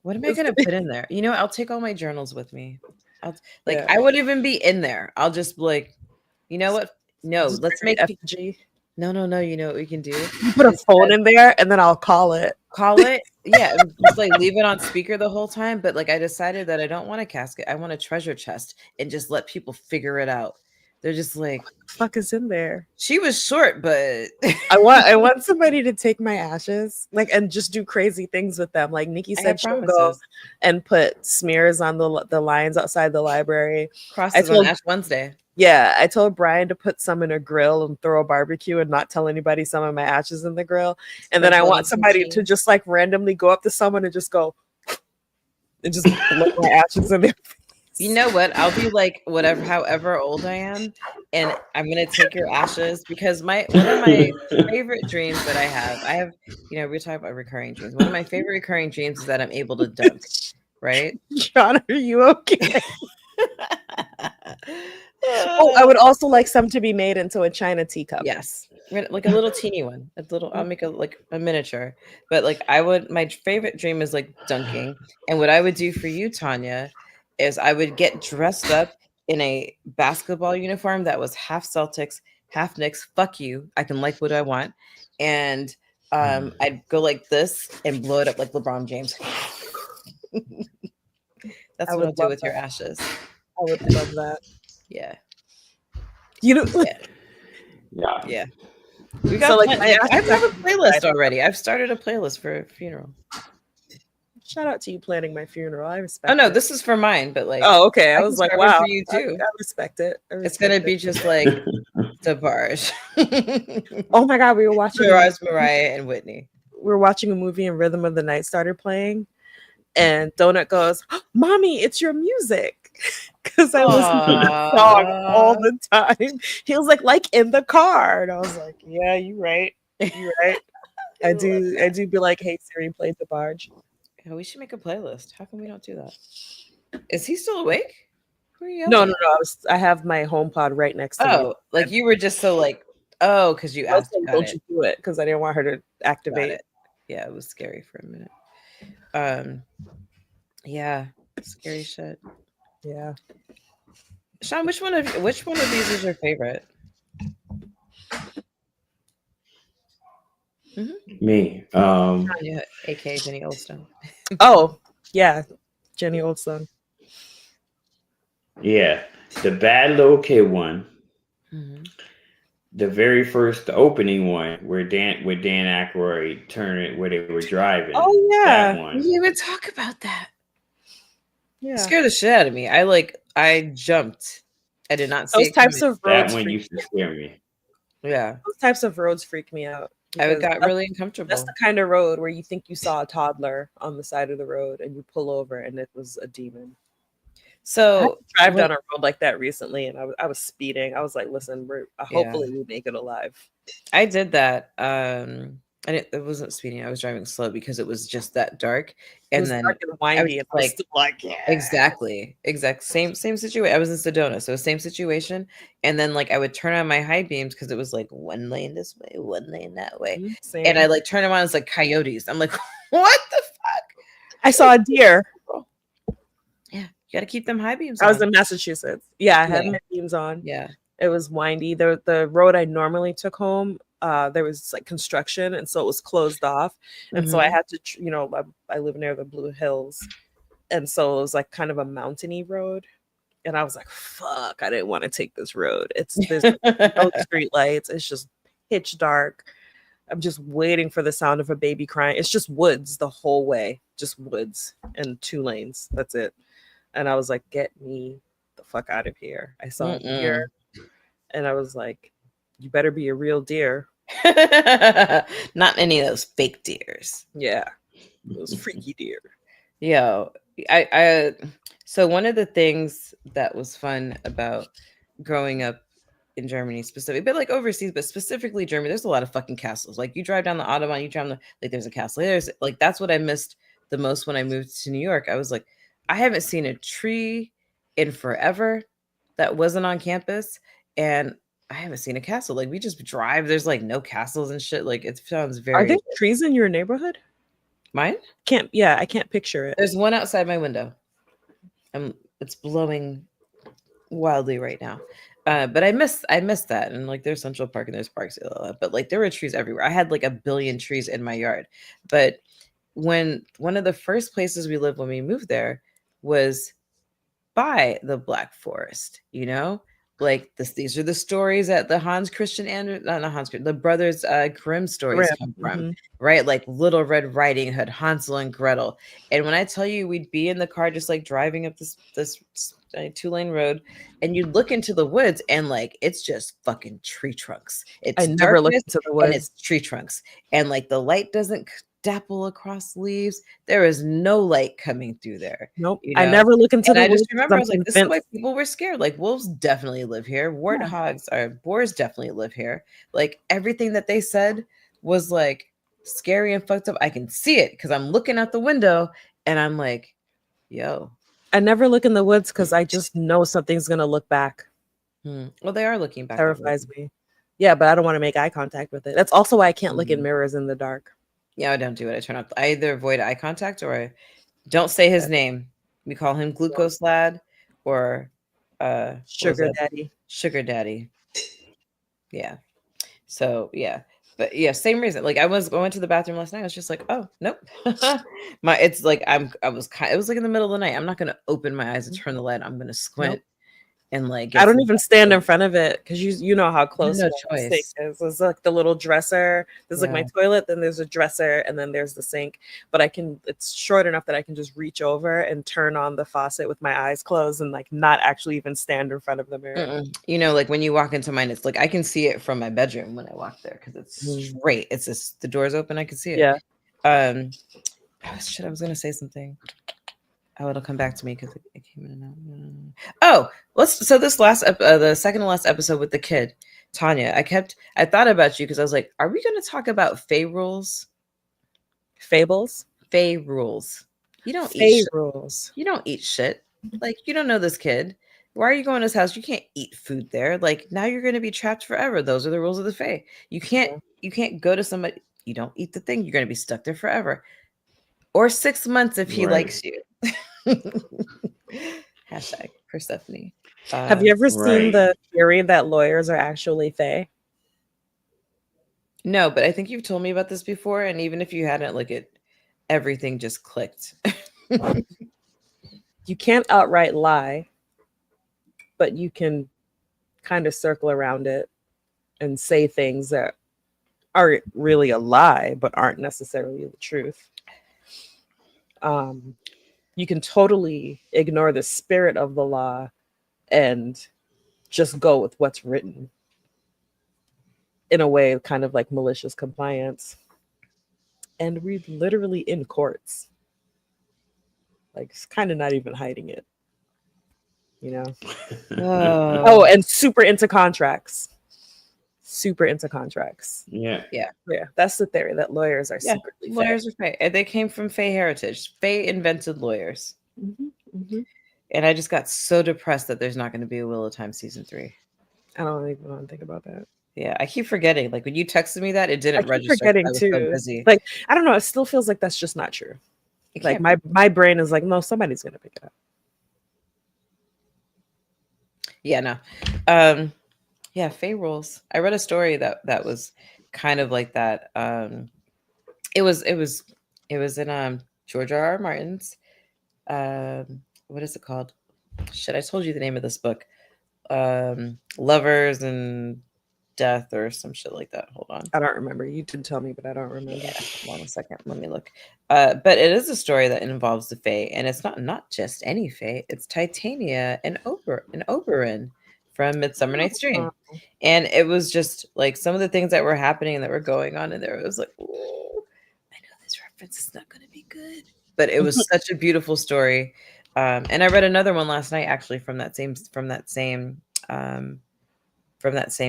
what am I gonna put in there? You know, I'll take all my journals with me. I wouldn't even be in there. I'll just be like, you know what? No, let's make FG. No. You know what we can do? You put a phone in there, and then I'll call it. Yeah, just leave it on speaker the whole time. But I decided that I don't want a casket. I want a treasure chest, and just let people figure it out. They're just like, what the fuck is in there? She was short, but I want somebody to take my ashes, and just do crazy things with them. Like Nikki said, she'll go and put smears on the lines outside the library. Crosses on Ash Wednesday. Yeah, I told Brian to put some in a grill and throw a barbecue and not tell anybody some of my ashes in the grill. And then I want somebody to just randomly go up to someone and just go and just put my ashes in there. You know what? I'll be however old I am, and I'm gonna take your ashes because one of my favorite dreams that I have, we're talking about recurring dreams. One of my favorite recurring dreams is that I'm able to dunk, right? John, are you okay? I would also like some to be made into a china teacup. Yes, like a little teeny one. I'll make a miniature. But my favorite dream is dunking. And what I would do for you, Tanya, is I would get dressed up in a basketball uniform that was half Celtics, half Knicks. Fuck you. I can like what I want. And I'd go like this and blow it up like LeBron James. That's what I'll do with your ashes. I would love that. Yeah. You know. Yeah. We got. I have a playlist already. I've started a playlist for a funeral. Shout out to you planning my funeral. I respect. Oh no, this is for mine, but oh okay. I was like, wow, for you too. I respect it. It's gonna be just like DeBarge. Oh my god, we were watching Mariah and Whitney. We were watching a movie and Rhythm of the Night started playing, and Donut goes, "Mommy, it's your music." Because I listen to that song all the time. He was like in the car, and I was like, "Yeah, you're right. You're right." I do be like, "Hey Siri, play DeBarge." Yeah, we should make a playlist. How come we don't do that? Is he still awake? No. I have my HomePod right next to me. You were just so because you asked. Don't you do it? Because I didn't want her to activate it. Yeah, it was scary for a minute. Yeah, scary shit. Yeah. Sean, which one of these is your favorite? Mm-hmm. Me. Tanya, aka Jenny Oldstone. Oh, yeah. Jenny Oldstone. Yeah. The Bad Little Kid one. Mm-hmm. The opening one where Dan Aykroyd turned it where they were driving. Oh yeah. That one. We didn't even talk about that. Yeah. It scared the shit out of me. I jumped. I did not see those types of roads. That one used to scare me. Yeah. Those types of roads freak me out. I got really uncomfortable. That's the kind of road where you think you saw a toddler on the side of the road and you pull over and it was a demon. So I drive down a road like that recently and I was speeding. I was like, listen, hopefully we make it alive. I did that. It wasn't speeding. I was driving slow because it was just that dark. And then dark and windy. I was yeah. Exactly. Same situation. I was in Sedona, so same situation. And then I would turn on my high beams because it was one lane this way, one lane that way. Same. And I turn them on. It's coyotes. I'm like, what the fuck? I saw a deer. Yeah. You got to keep them high beams I was on. in Massachusetts. Yeah, I had Yeah. my beams on. Yeah. It was windy. The road I normally took home, there was like construction, and so it was closed off. And so I Mhm. had to, I live near the Blue Hills, and so it was like kind of a mountainy road. And I was like, "Fuck, I didn't want to take this road. There's no street lights. It's just pitch dark. I'm just waiting for the sound of a baby crying. It's just woods the whole way, just woods and 2 lanes. That's it." And I was like, "Get me the fuck out of here." I saw a deer, and I was like, "You better be a real deer." Not any of those fake deers. Yeah, those freaky deer. Yo, I so one of the things that was fun about growing up in Germany specifically, but like overseas, but specifically Germany, there's a lot of fucking castles. Like you drive down the Autobahn, you drive on like there's a castle. There's like that's what I missed the most when I moved to New York. I was like, I haven't seen a tree in forever that wasn't on campus, and I haven't seen a castle. Like we just drive, there's like no castles and shit. Like it sounds Are very there trees in your neighborhood? mine. I can't picture it. There's one outside my window. It's blowing wildly right now. But I miss that. And like there's Central Park and there's parks, but like there were trees everywhere. I had like a billion trees in my yard. But when one of the first places we lived when we moved there was by the Black Forest, like these are the stories that the Hans Christian Andersen, not Hans, the brothers Grimm stories come from, right? Like Little Red Riding Hood, Hansel and Gretel. And when I tell you, we'd be in the car just like driving up this 2-lane road, and you'd look into the woods, and like it's just fucking tree trunks. I never looked into the woods, and it's tree trunks, and like the light doesn't dapple across leaves. There is no light coming through there. Nope. I never look into the woods. I just woods. remember I was like, this is why people were scared. Like wolves definitely live here. Warthogs or boars definitely live here. Like everything that they said was like scary and fucked up. I can see it because I'm looking out the window and I'm like, yo. I never look in the woods because I just know something's gonna look back. Well, they are looking back. Terrifies me. Yeah, but I don't want to make eye contact with it. That's also why I can't look in mirrors in the dark. Yeah, I don't do it. I turn off. I either avoid eye contact or I don't say his name. We call him Glucose Lad or Sugar Daddy. Sugar Daddy. Yeah. So yeah. But yeah, same reason. Like I was going to the bathroom last night. I was just like, oh nope. It's like it was like in the middle of the night. I'm not gonna open my eyes and turn the light. I'm gonna squint. Nope. And like I don't even stand in front of it because you know how close no the sink is. It's like the little dresser. There's like my toilet, then there's a dresser, and then there's the sink. But it's short enough that I can just reach over and turn on the faucet with my eyes closed and like not actually even stand in front of the mirror. Like when you walk into mine, it's like I can see it from my bedroom when I walk there because it's straight. It's just the door's open, I can see it. Yeah. Oh shit, I was gonna say something. Oh, it'll come back to me because it came in and out. Oh, so this the second to last episode with the kid, Tanya, I thought about you because I was like, are we going to talk about Fae rules? Fables? Fae rules. You don't eat rules. You don't eat shit. Like, you don't know this kid. Why are you going to his house? You can't eat food there. Like, now you're going to be trapped forever. Those are the rules of the Fae. You can't go to somebody. You don't eat the thing. You're going to be stuck there forever. Or 6 months if he likes you. Hashtag Persephone. Have you ever seen the theory that lawyers are actually Fae? No, but I think you've told me about this before, and even if you hadn't, like everything just clicked. You can't outright lie, but you can kind of circle around it and say things that aren't really a lie, but aren't necessarily the truth. You can totally ignore the spirit of the law and just go with what's written in a way kind of like malicious compliance. And we're literally in courts. Like, it's kind of not even hiding it, and super into contracts. Yeah. That's the theory, that lawyers are secretly lawyers are Fae. They came from Fae heritage. Fae invented lawyers. And I just got so depressed that there's not going to be a Wheel of Time season 3. I don't even want to think about that. Yeah, I keep forgetting. Like when you texted me that, it didn't register. Forgetting too. So busy. Like, I don't know. It still feels like that's just not true. Like my brain is like, no, somebody's going to pick it up. Yeah, no. Yeah, Fae rules. I read a story that was kind of like that. It was in George R.R. Martin's what is it called? Shit, I told you the name of this book. Lovers and Death or some shit like that. Hold on. I don't remember. You did tell me, but I don't remember. Yeah, hold on a second. Let me look. But it is a story that involves the Fae, and it's not just any Fae. It's Titania and Oberyn from Midsummer Night's Dream, and it was just like some of the things that were happening and that were going on in there. It was like, oh, I know this reference is not going to be good, but it was such a beautiful story. And I read another one last night, actually, from that same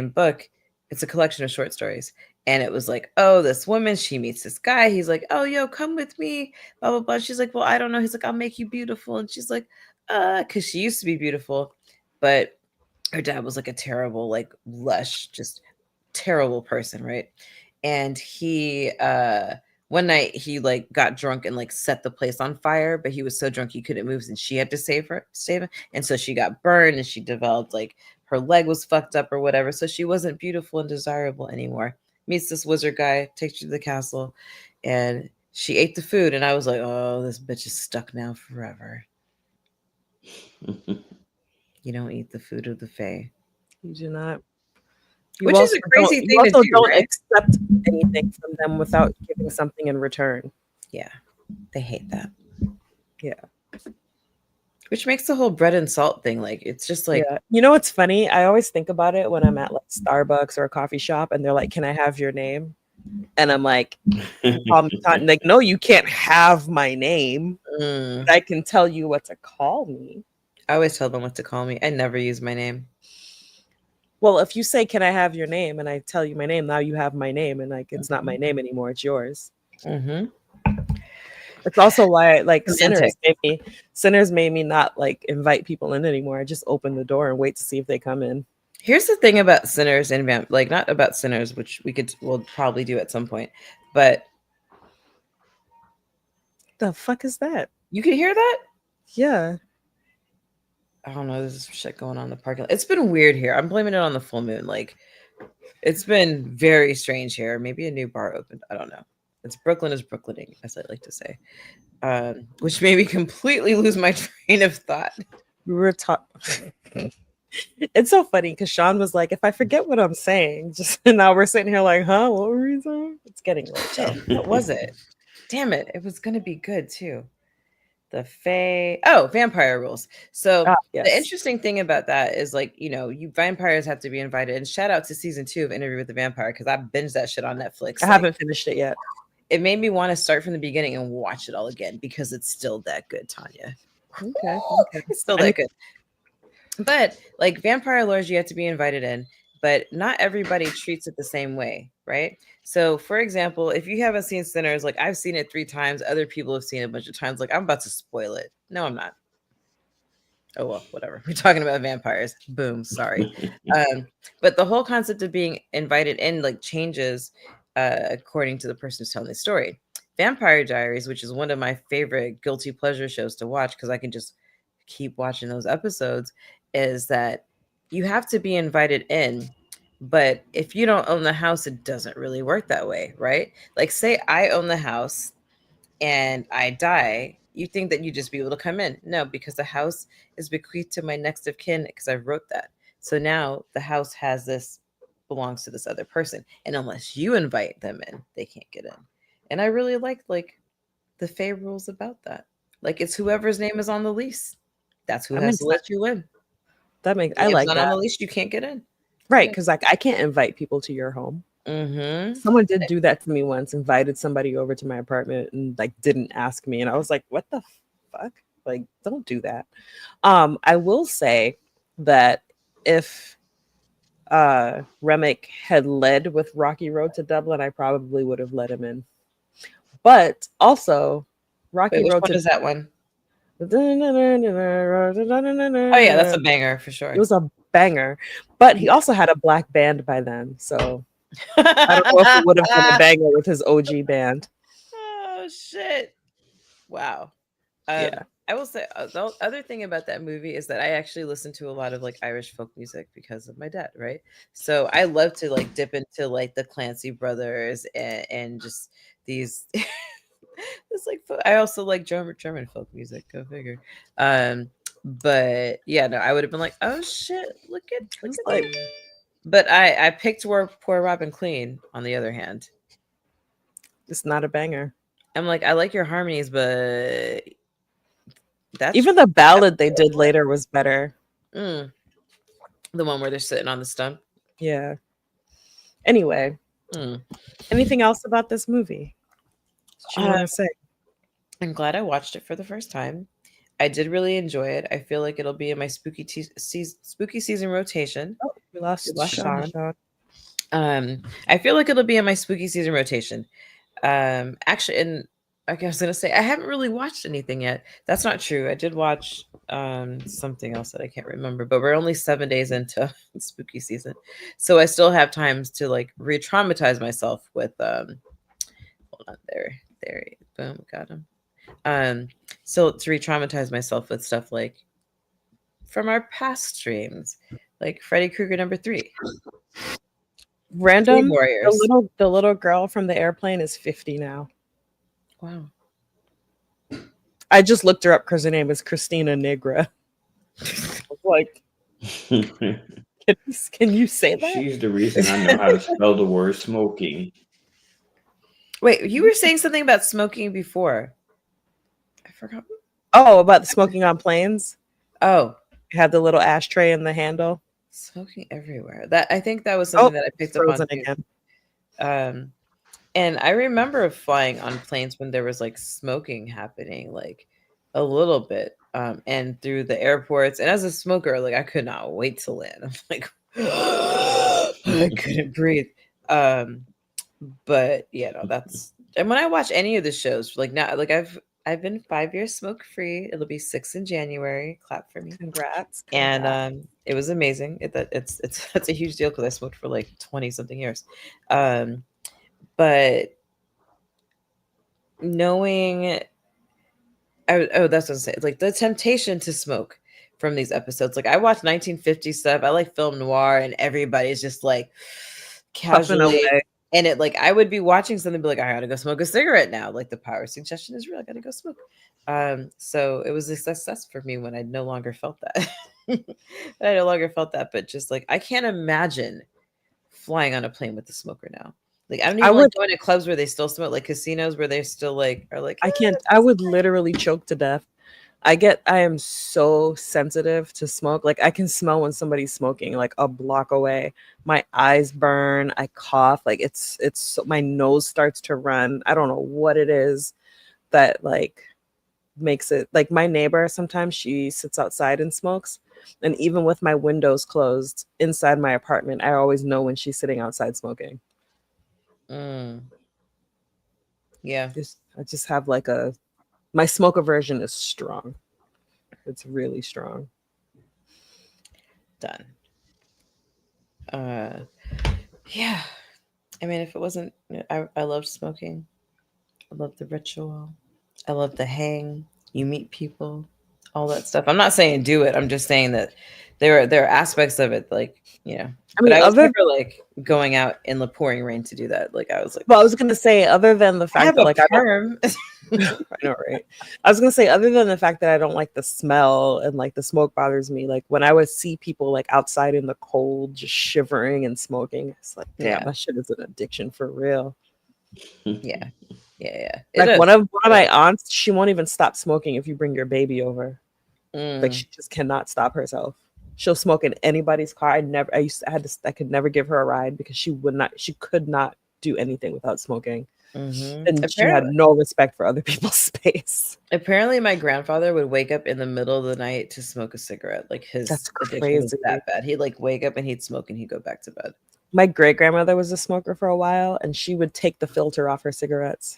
book. It's a collection of short stories. And it was like, oh, this woman, she meets this guy. He's like, oh, yo, come with me, blah, blah, blah. She's like, well, I don't know. He's like, I'll make you beautiful. And she's like, because she used to be beautiful. But her dad was like a terrible, like lush, just terrible person, right? And he, one night he like got drunk and like set the place on fire, but he was so drunk he couldn't move, and she had to save him. And so she got burned, and she developed like her leg was fucked up or whatever. So she wasn't beautiful and desirable anymore. Meets this wizard guy, takes you to the castle, and she ate the food. And I was like, oh, this bitch is stuck now forever. You don't eat the food of the Fae. You do not. Which is a crazy thing to do, don't right? accept anything from them without giving something in return. Yeah, they hate that. Yeah. Which makes the whole bread and salt thing, like, it's just like, yeah. You know what's funny? I always think about it when I'm at like Starbucks or a coffee shop and they're like, can I have your name? And I'm like, like, no, you can't have my name. But I can tell you what to call me. I always tell them what to call me. I never use my name. Well, if you say, can I have your name? And I tell you my name, now you have my name. And like, it's not my name anymore. It's yours. It's also why like sinners made me not like invite people in anymore. I just open the door and wait to see if they come in. Here's the thing about sinners and like, not about sinners, which we'll probably do at some point, but the fuck is that? You can hear that? Yeah. I don't know. There's shit going on in the parking lot. It's been weird here. I'm blaming it on the full moon. Like, it's been very strange here. Maybe a new bar opened. I don't know. It's Brooklyn is Brooklyning, as I like to say, which made me completely lose my train of thought. We were It's so funny because Sean was like, if I forget what I'm saying, just now we're sitting here like, huh? What were we saying? It's getting late. What was it? Damn it. It was going to be good too. The Fae. Oh, vampire rules. So yes. The interesting thing about that is, like, you know, you vampires have to be invited. And shout out to season 2 of Interview with the Vampire, because I binged that shit on Netflix. I haven't finished it yet. It made me want to start from the beginning and watch it all again because it's still that good, Tanya. Okay. It's still that good. But like vampire lores, you have to be invited in, but not everybody treats it the same way, right? So, for example, if you haven't seen Sinners, like I've seen it 3 times, other people have seen it a bunch of times. Like, I'm about to spoil it. No, I'm not. Oh, well, whatever. We're talking about vampires. Boom. Sorry. But the whole concept of being invited in like changes according to the person who's telling the story. Vampire Diaries, which is one of my favorite guilty pleasure shows to watch because I can just keep watching those episodes, is that you have to be invited in. But if you don't own the house, it doesn't really work that way, right? Like, say I own the house and I die, you think that you just be able to come in. No, because the house is bequeathed to my next of kin because I wrote that. So now the house belongs to this other person. And unless you invite them in, they can't get in. And I really like the Fae rules about that. Like, it's whoever's name is on the lease. That's who has to let you in. That makes I like that. On the lease, you can't get in. Right, because like I can't invite people to your home. Someone did do that to me once, invited somebody over to my apartment and like didn't ask me. And I was like, what the fuck? Like, don't do that. I will say that if Remick had led with Rocky Road to Dublin, I probably would have let him in. But also, Rocky Road to is that one? Oh yeah, that's a banger for sure. It was a banger, but he also had a black band by then, so I don't know if he would have done a banger with his OG band. Oh shit! Wow. Yeah, I will say the other thing about that movie is that I actually listen to a lot of like Irish folk music because of my dad, right? So I love to like dip into like the Clancy brothers and just these. It's like I also like German folk music. Go figure. But yeah, no, I would have been like, oh shit, look It's at like me. But I picked Poor Robin Clean. On the other hand, it's not a banger. I'm like, I like your harmonies, but that's Even the ballad they did later was better. mm, the one where they're sitting on the stump. Yeah. Anyway, Mm. anything else about this movie that you want to say? I'm glad I watched it for the first time. I did really enjoy it. I feel like it'll be in my spooky season rotation. Oh, we lost Sean. I feel like it'll be in my spooky season rotation. Actually, and okay, I was gonna say I haven't really watched anything yet. That's not true. I did watch something else that I can't remember, but we're only 7 days into spooky season, so I still have times to like re-traumatize myself with hold on, there, boom, got him. So to re-traumatize myself with stuff like from our past streams, like Freddy Krueger #3. Random. Warriors. The little girl from the airplane is 50 now. Wow. I just looked her up because her name is Christina Negra. Like, can you say that? She's the reason I know how to spell the word smoking. Wait, you were saying something about smoking before. I forgot. Oh, about the smoking on planes? Oh. It had the little ashtray in the handle. Smoking everywhere. I think that was something that I picked up on again. And I remember flying on planes when there was like smoking happening, like a little bit, and through the airports. And as a smoker, like I could not wait to land. I'm like, I couldn't breathe. But yeah, no, that's. And when I watch any of the shows, like now, like I've been 5 years smoke free. It'll be 6 in January. Clap for me. Congrats. And it was amazing. It's that's a huge deal because I smoked for like 20 something years. But knowing that's what I'm saying. Like the temptation to smoke from these episodes. Like I watched 1950 stuff. I like film noir and everybody's just like casually and it like I would be watching something and be like, I gotta go smoke a cigarette now. Like the power of suggestion is real. I gotta go smoke. So it was a success for me when I no longer felt that. I no longer felt that, but just like I can't imagine flying on a plane with a smoker now. Like I don't even like going to clubs where they still smoke, like casinos where they still like are like I can't. I would literally choke to death. I am so sensitive to smoke. Like I can smell when somebody's smoking like a block away. My eyes burn. I cough. Like it's my nose starts to run. I don't know what it is that like makes it. Like my neighbor, sometimes she sits outside and smokes, and even with my windows closed inside my apartment, I always know when she's sitting outside smoking. Yeah, I just have like my smoke aversion is strong. It's really strong. Done. Yeah. I mean, if it wasn't, I loved smoking. I love the ritual. I love the hang. You meet people, all that stuff. I'm not saying do it. I'm just saying that there are aspects of it, like I mean, but I was never like going out in the pouring rain to do that. Like I was like, well, I was gonna say other than the fact that like I know, right? I was gonna say other than the fact that I don't like the smell and like the smoke bothers me. Like when I would see people like outside in the cold, just shivering and smoking, it's like, damn, that shit is an addiction for real. Yeah. Like one of my aunts, she won't even stop smoking if you bring your baby over. Like she just cannot stop herself. She'll smoke in anybody's car. I could never give her a ride because she could not do anything without smoking. And she had no respect for other people's space. Apparently my grandfather would wake up in the middle of the night to smoke a cigarette. Like his addiction was that bad. He'd like wake up and he'd smoke and he'd go back to bed. My great grandmother was a smoker for a while, and she would take the filter off her cigarettes.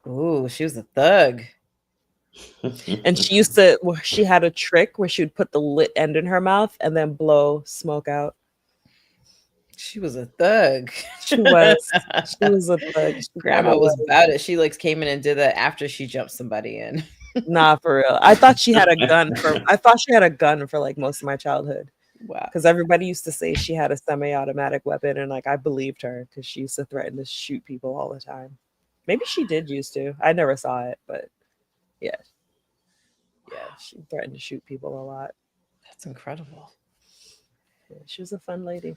Ooh, she was a thug. And she had a trick where she would put the lit end in her mouth and then blow smoke out. She was a thug. She was a thug. Grandma was about it. She like came in and did that after she jumped somebody in. Nah, for real. I thought she had a gun for like most of my childhood. Wow. Because everybody used to say she had a semi-automatic weapon, and like I believed her because she used to threaten to shoot people all the time. Maybe she did used to. I never saw it, but yeah, yeah, she threatened to shoot people a lot. That's incredible. Yeah, she was a fun lady.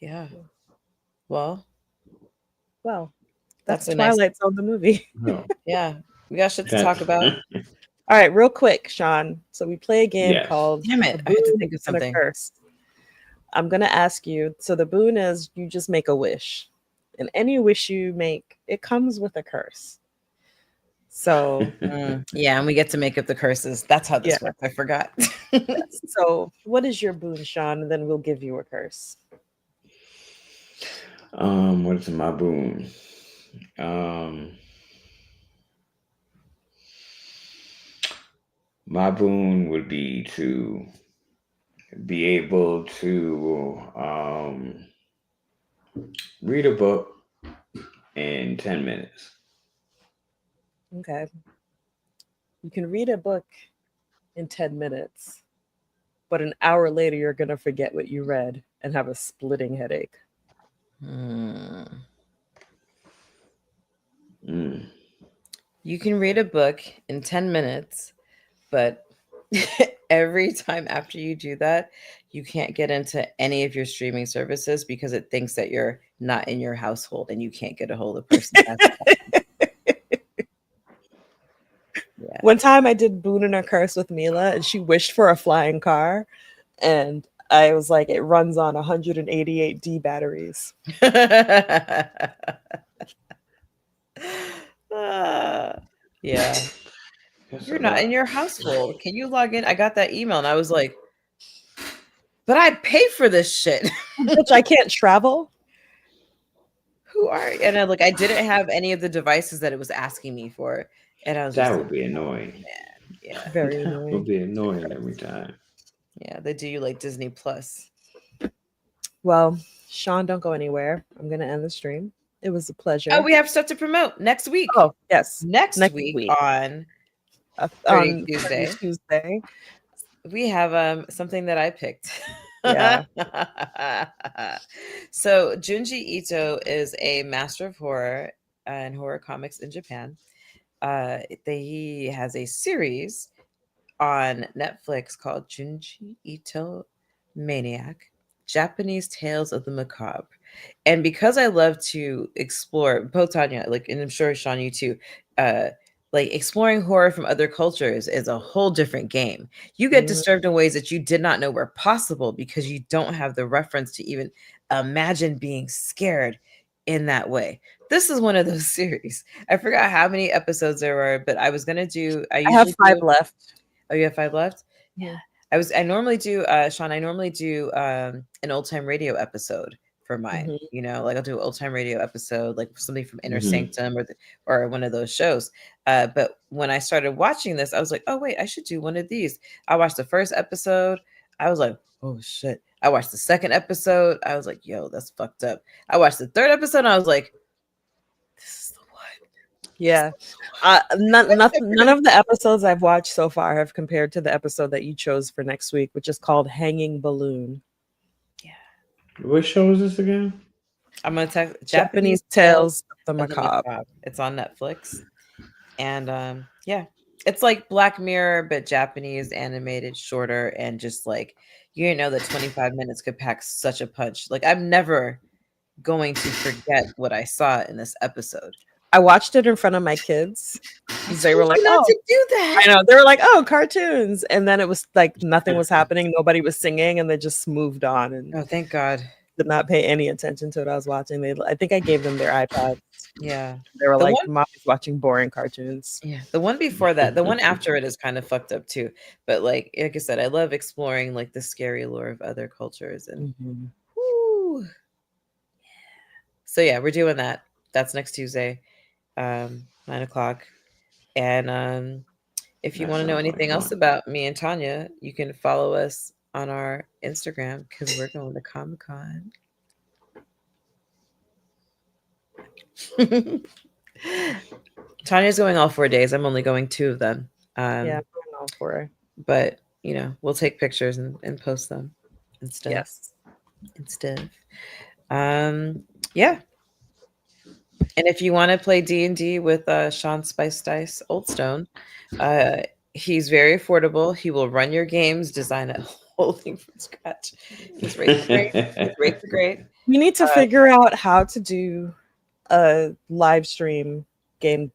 Yeah. Well, Well, that's that's a nice. Twilight Zone the movie. No. Yeah. We got shit to talk about. All right, real quick, Sean. So we play a game Yes. called Damn A it. I had to Boon think of and a something. Curse. I'm gonna ask you. So the boon is you just make a wish, and any wish you make, it comes with a curse. So Yeah, and we get to make up the curses. That's how this yeah. works. I forgot. Yes. So what is your boon, Sean? And then we'll give you a curse. What is my boon? My boon would be to be able to read a book in 10 minutes. Okay. You can read a book in 10 minutes, but an hour later you're gonna forget what you read and have a splitting headache. Mm. You can read a book in 10 minutes, but every time after you do that, you can't get into any of your streaming services because it thinks that you're not in your household and you can't get a hold of person. Yeah. One time I did boon and a curse with Mila, and she wished for a flying car, and I was like, it runs on 188D batteries. Yeah. You're not in your household. Can you log in? I got that email and I was like, but I pay for this shit. Bitch, I can't travel. Who are you? And I didn't have any of the devices that it was asking me for. And I was That just would be annoying. yeah. Very That annoying. would be annoying every time. Yeah, they do you like Disney Plus. Well, Sean, don't go anywhere. I'm gonna end the stream. It was a pleasure. Oh, we have stuff to promote next week. Oh, yes. Next week on On Tuesday. Tuesday. We have something that I picked. Yeah. So Junji Ito is a master of horror and horror comics in Japan. He has a series on Netflix called Junji Ito Maniac: Japanese Tales of the Macabre. And because I love to explore, both Tanya, and I'm sure Sean, you too, exploring horror from other cultures is a whole different game. You get disturbed in ways that you did not know were possible because you don't have the reference to even imagine being scared in that way. This is one of those series. I forgot how many episodes there were, but I was gonna do. I have 5 left. Oh, you have 5 left? Yeah. I normally do, Sean, I normally do an old time radio episode for mine. I'll do an old time radio episode, like something from Inner Sanctum or one of those shows. But when I started watching this, I was like, oh wait, I should do one of these. I watched the first episode. I was like, oh shit. I watched the second episode. I was like, yo, that's fucked up. I watched the third episode and I was like, this is the one. Yeah. None of the episodes I've watched so far have compared to the episode that you chose for next week, which is called Hanging Balloon. Yeah. What show is this again? I'm gonna text Japanese Tales of the Macabre. It's on Netflix, and yeah, it's like Black Mirror but Japanese animated, shorter, and just like you didn't know that 25 minutes could pack such a punch. Like I'm never going to forget what I saw in this episode. I watched it in front of my kids. They were like, "Oh, to do that." I know. They were like, "Oh, cartoons," and then it was like nothing was happening. Nobody was singing, and they just moved on. And oh, thank God. Did not pay any attention to what I was watching. I think I gave them their iPads. Yeah, they were like, "Mommy's watching boring cartoons." Yeah, the one before that, the one after it is kind of fucked up too. But like I said, I love exploring like the scary lore of other cultures and. Woo. So yeah, we're doing that. That's next Tuesday, 9:00. And if you want to know anything else about me and Tanya, you can follow us on our Instagram because we're going to Comic-Con. Tanya's going all 4 days. I'm only going 2 of them. Yeah, I'm going all for it. But we'll take pictures and post them and stuff. Yes. And stuff. Yeah. And if you want to play D&D with Sean Spice Dice Oldstone, he's very affordable. He will run your games, design a whole thing from scratch. His rates are great. His rates are great. We need to figure out how to do a live stream gameplay.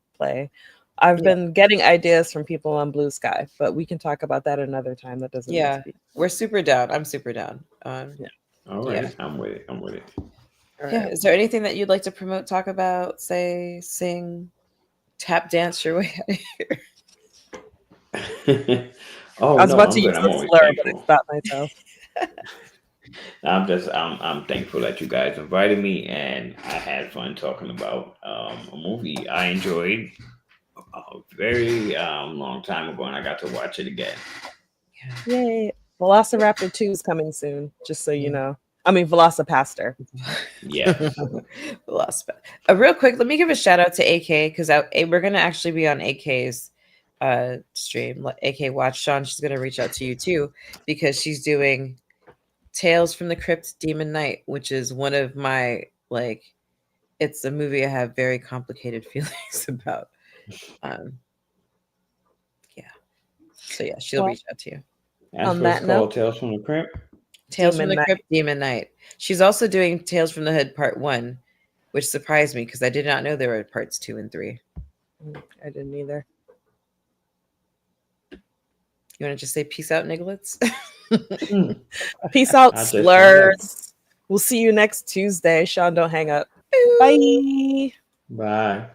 I've been getting ideas from people on Blue Sky, but we can talk about that another time. That doesn't need to be. We're super down. I'm super down. All right. I'm with it. All right. Is there anything that you'd like to promote, talk about, say, sing, tap dance your way out of here? I was about to use the slur, but I stopped myself. I'm thankful that you guys invited me, and I had fun talking about a movie I enjoyed a very long time ago, and I got to watch it again. Yay! Velociraptor 2 is coming soon, just so you know. I mean, Velocipaster. Yeah. Velocipaster. Real quick, let me give a shout out to AK, because we're going to actually be on AK's stream. AK Watch. Sean, she's going to reach out to you too, because she's doing Tales from the Crypt Demon Knight, which is one of my, it's a movie I have very complicated feelings about. So yeah, she'll reach out to you. On that note, Tales from the Crypt? Tales from the Crypt Demon Knight. She's also doing Tales from the Hood Part 1, which surprised me because I did not know there were parts 2 and 3. I didn't either. You want to just say peace out, nigglets? Peace out, slurs. We'll see you next Tuesday. Sean, don't hang up. Bye. Bye.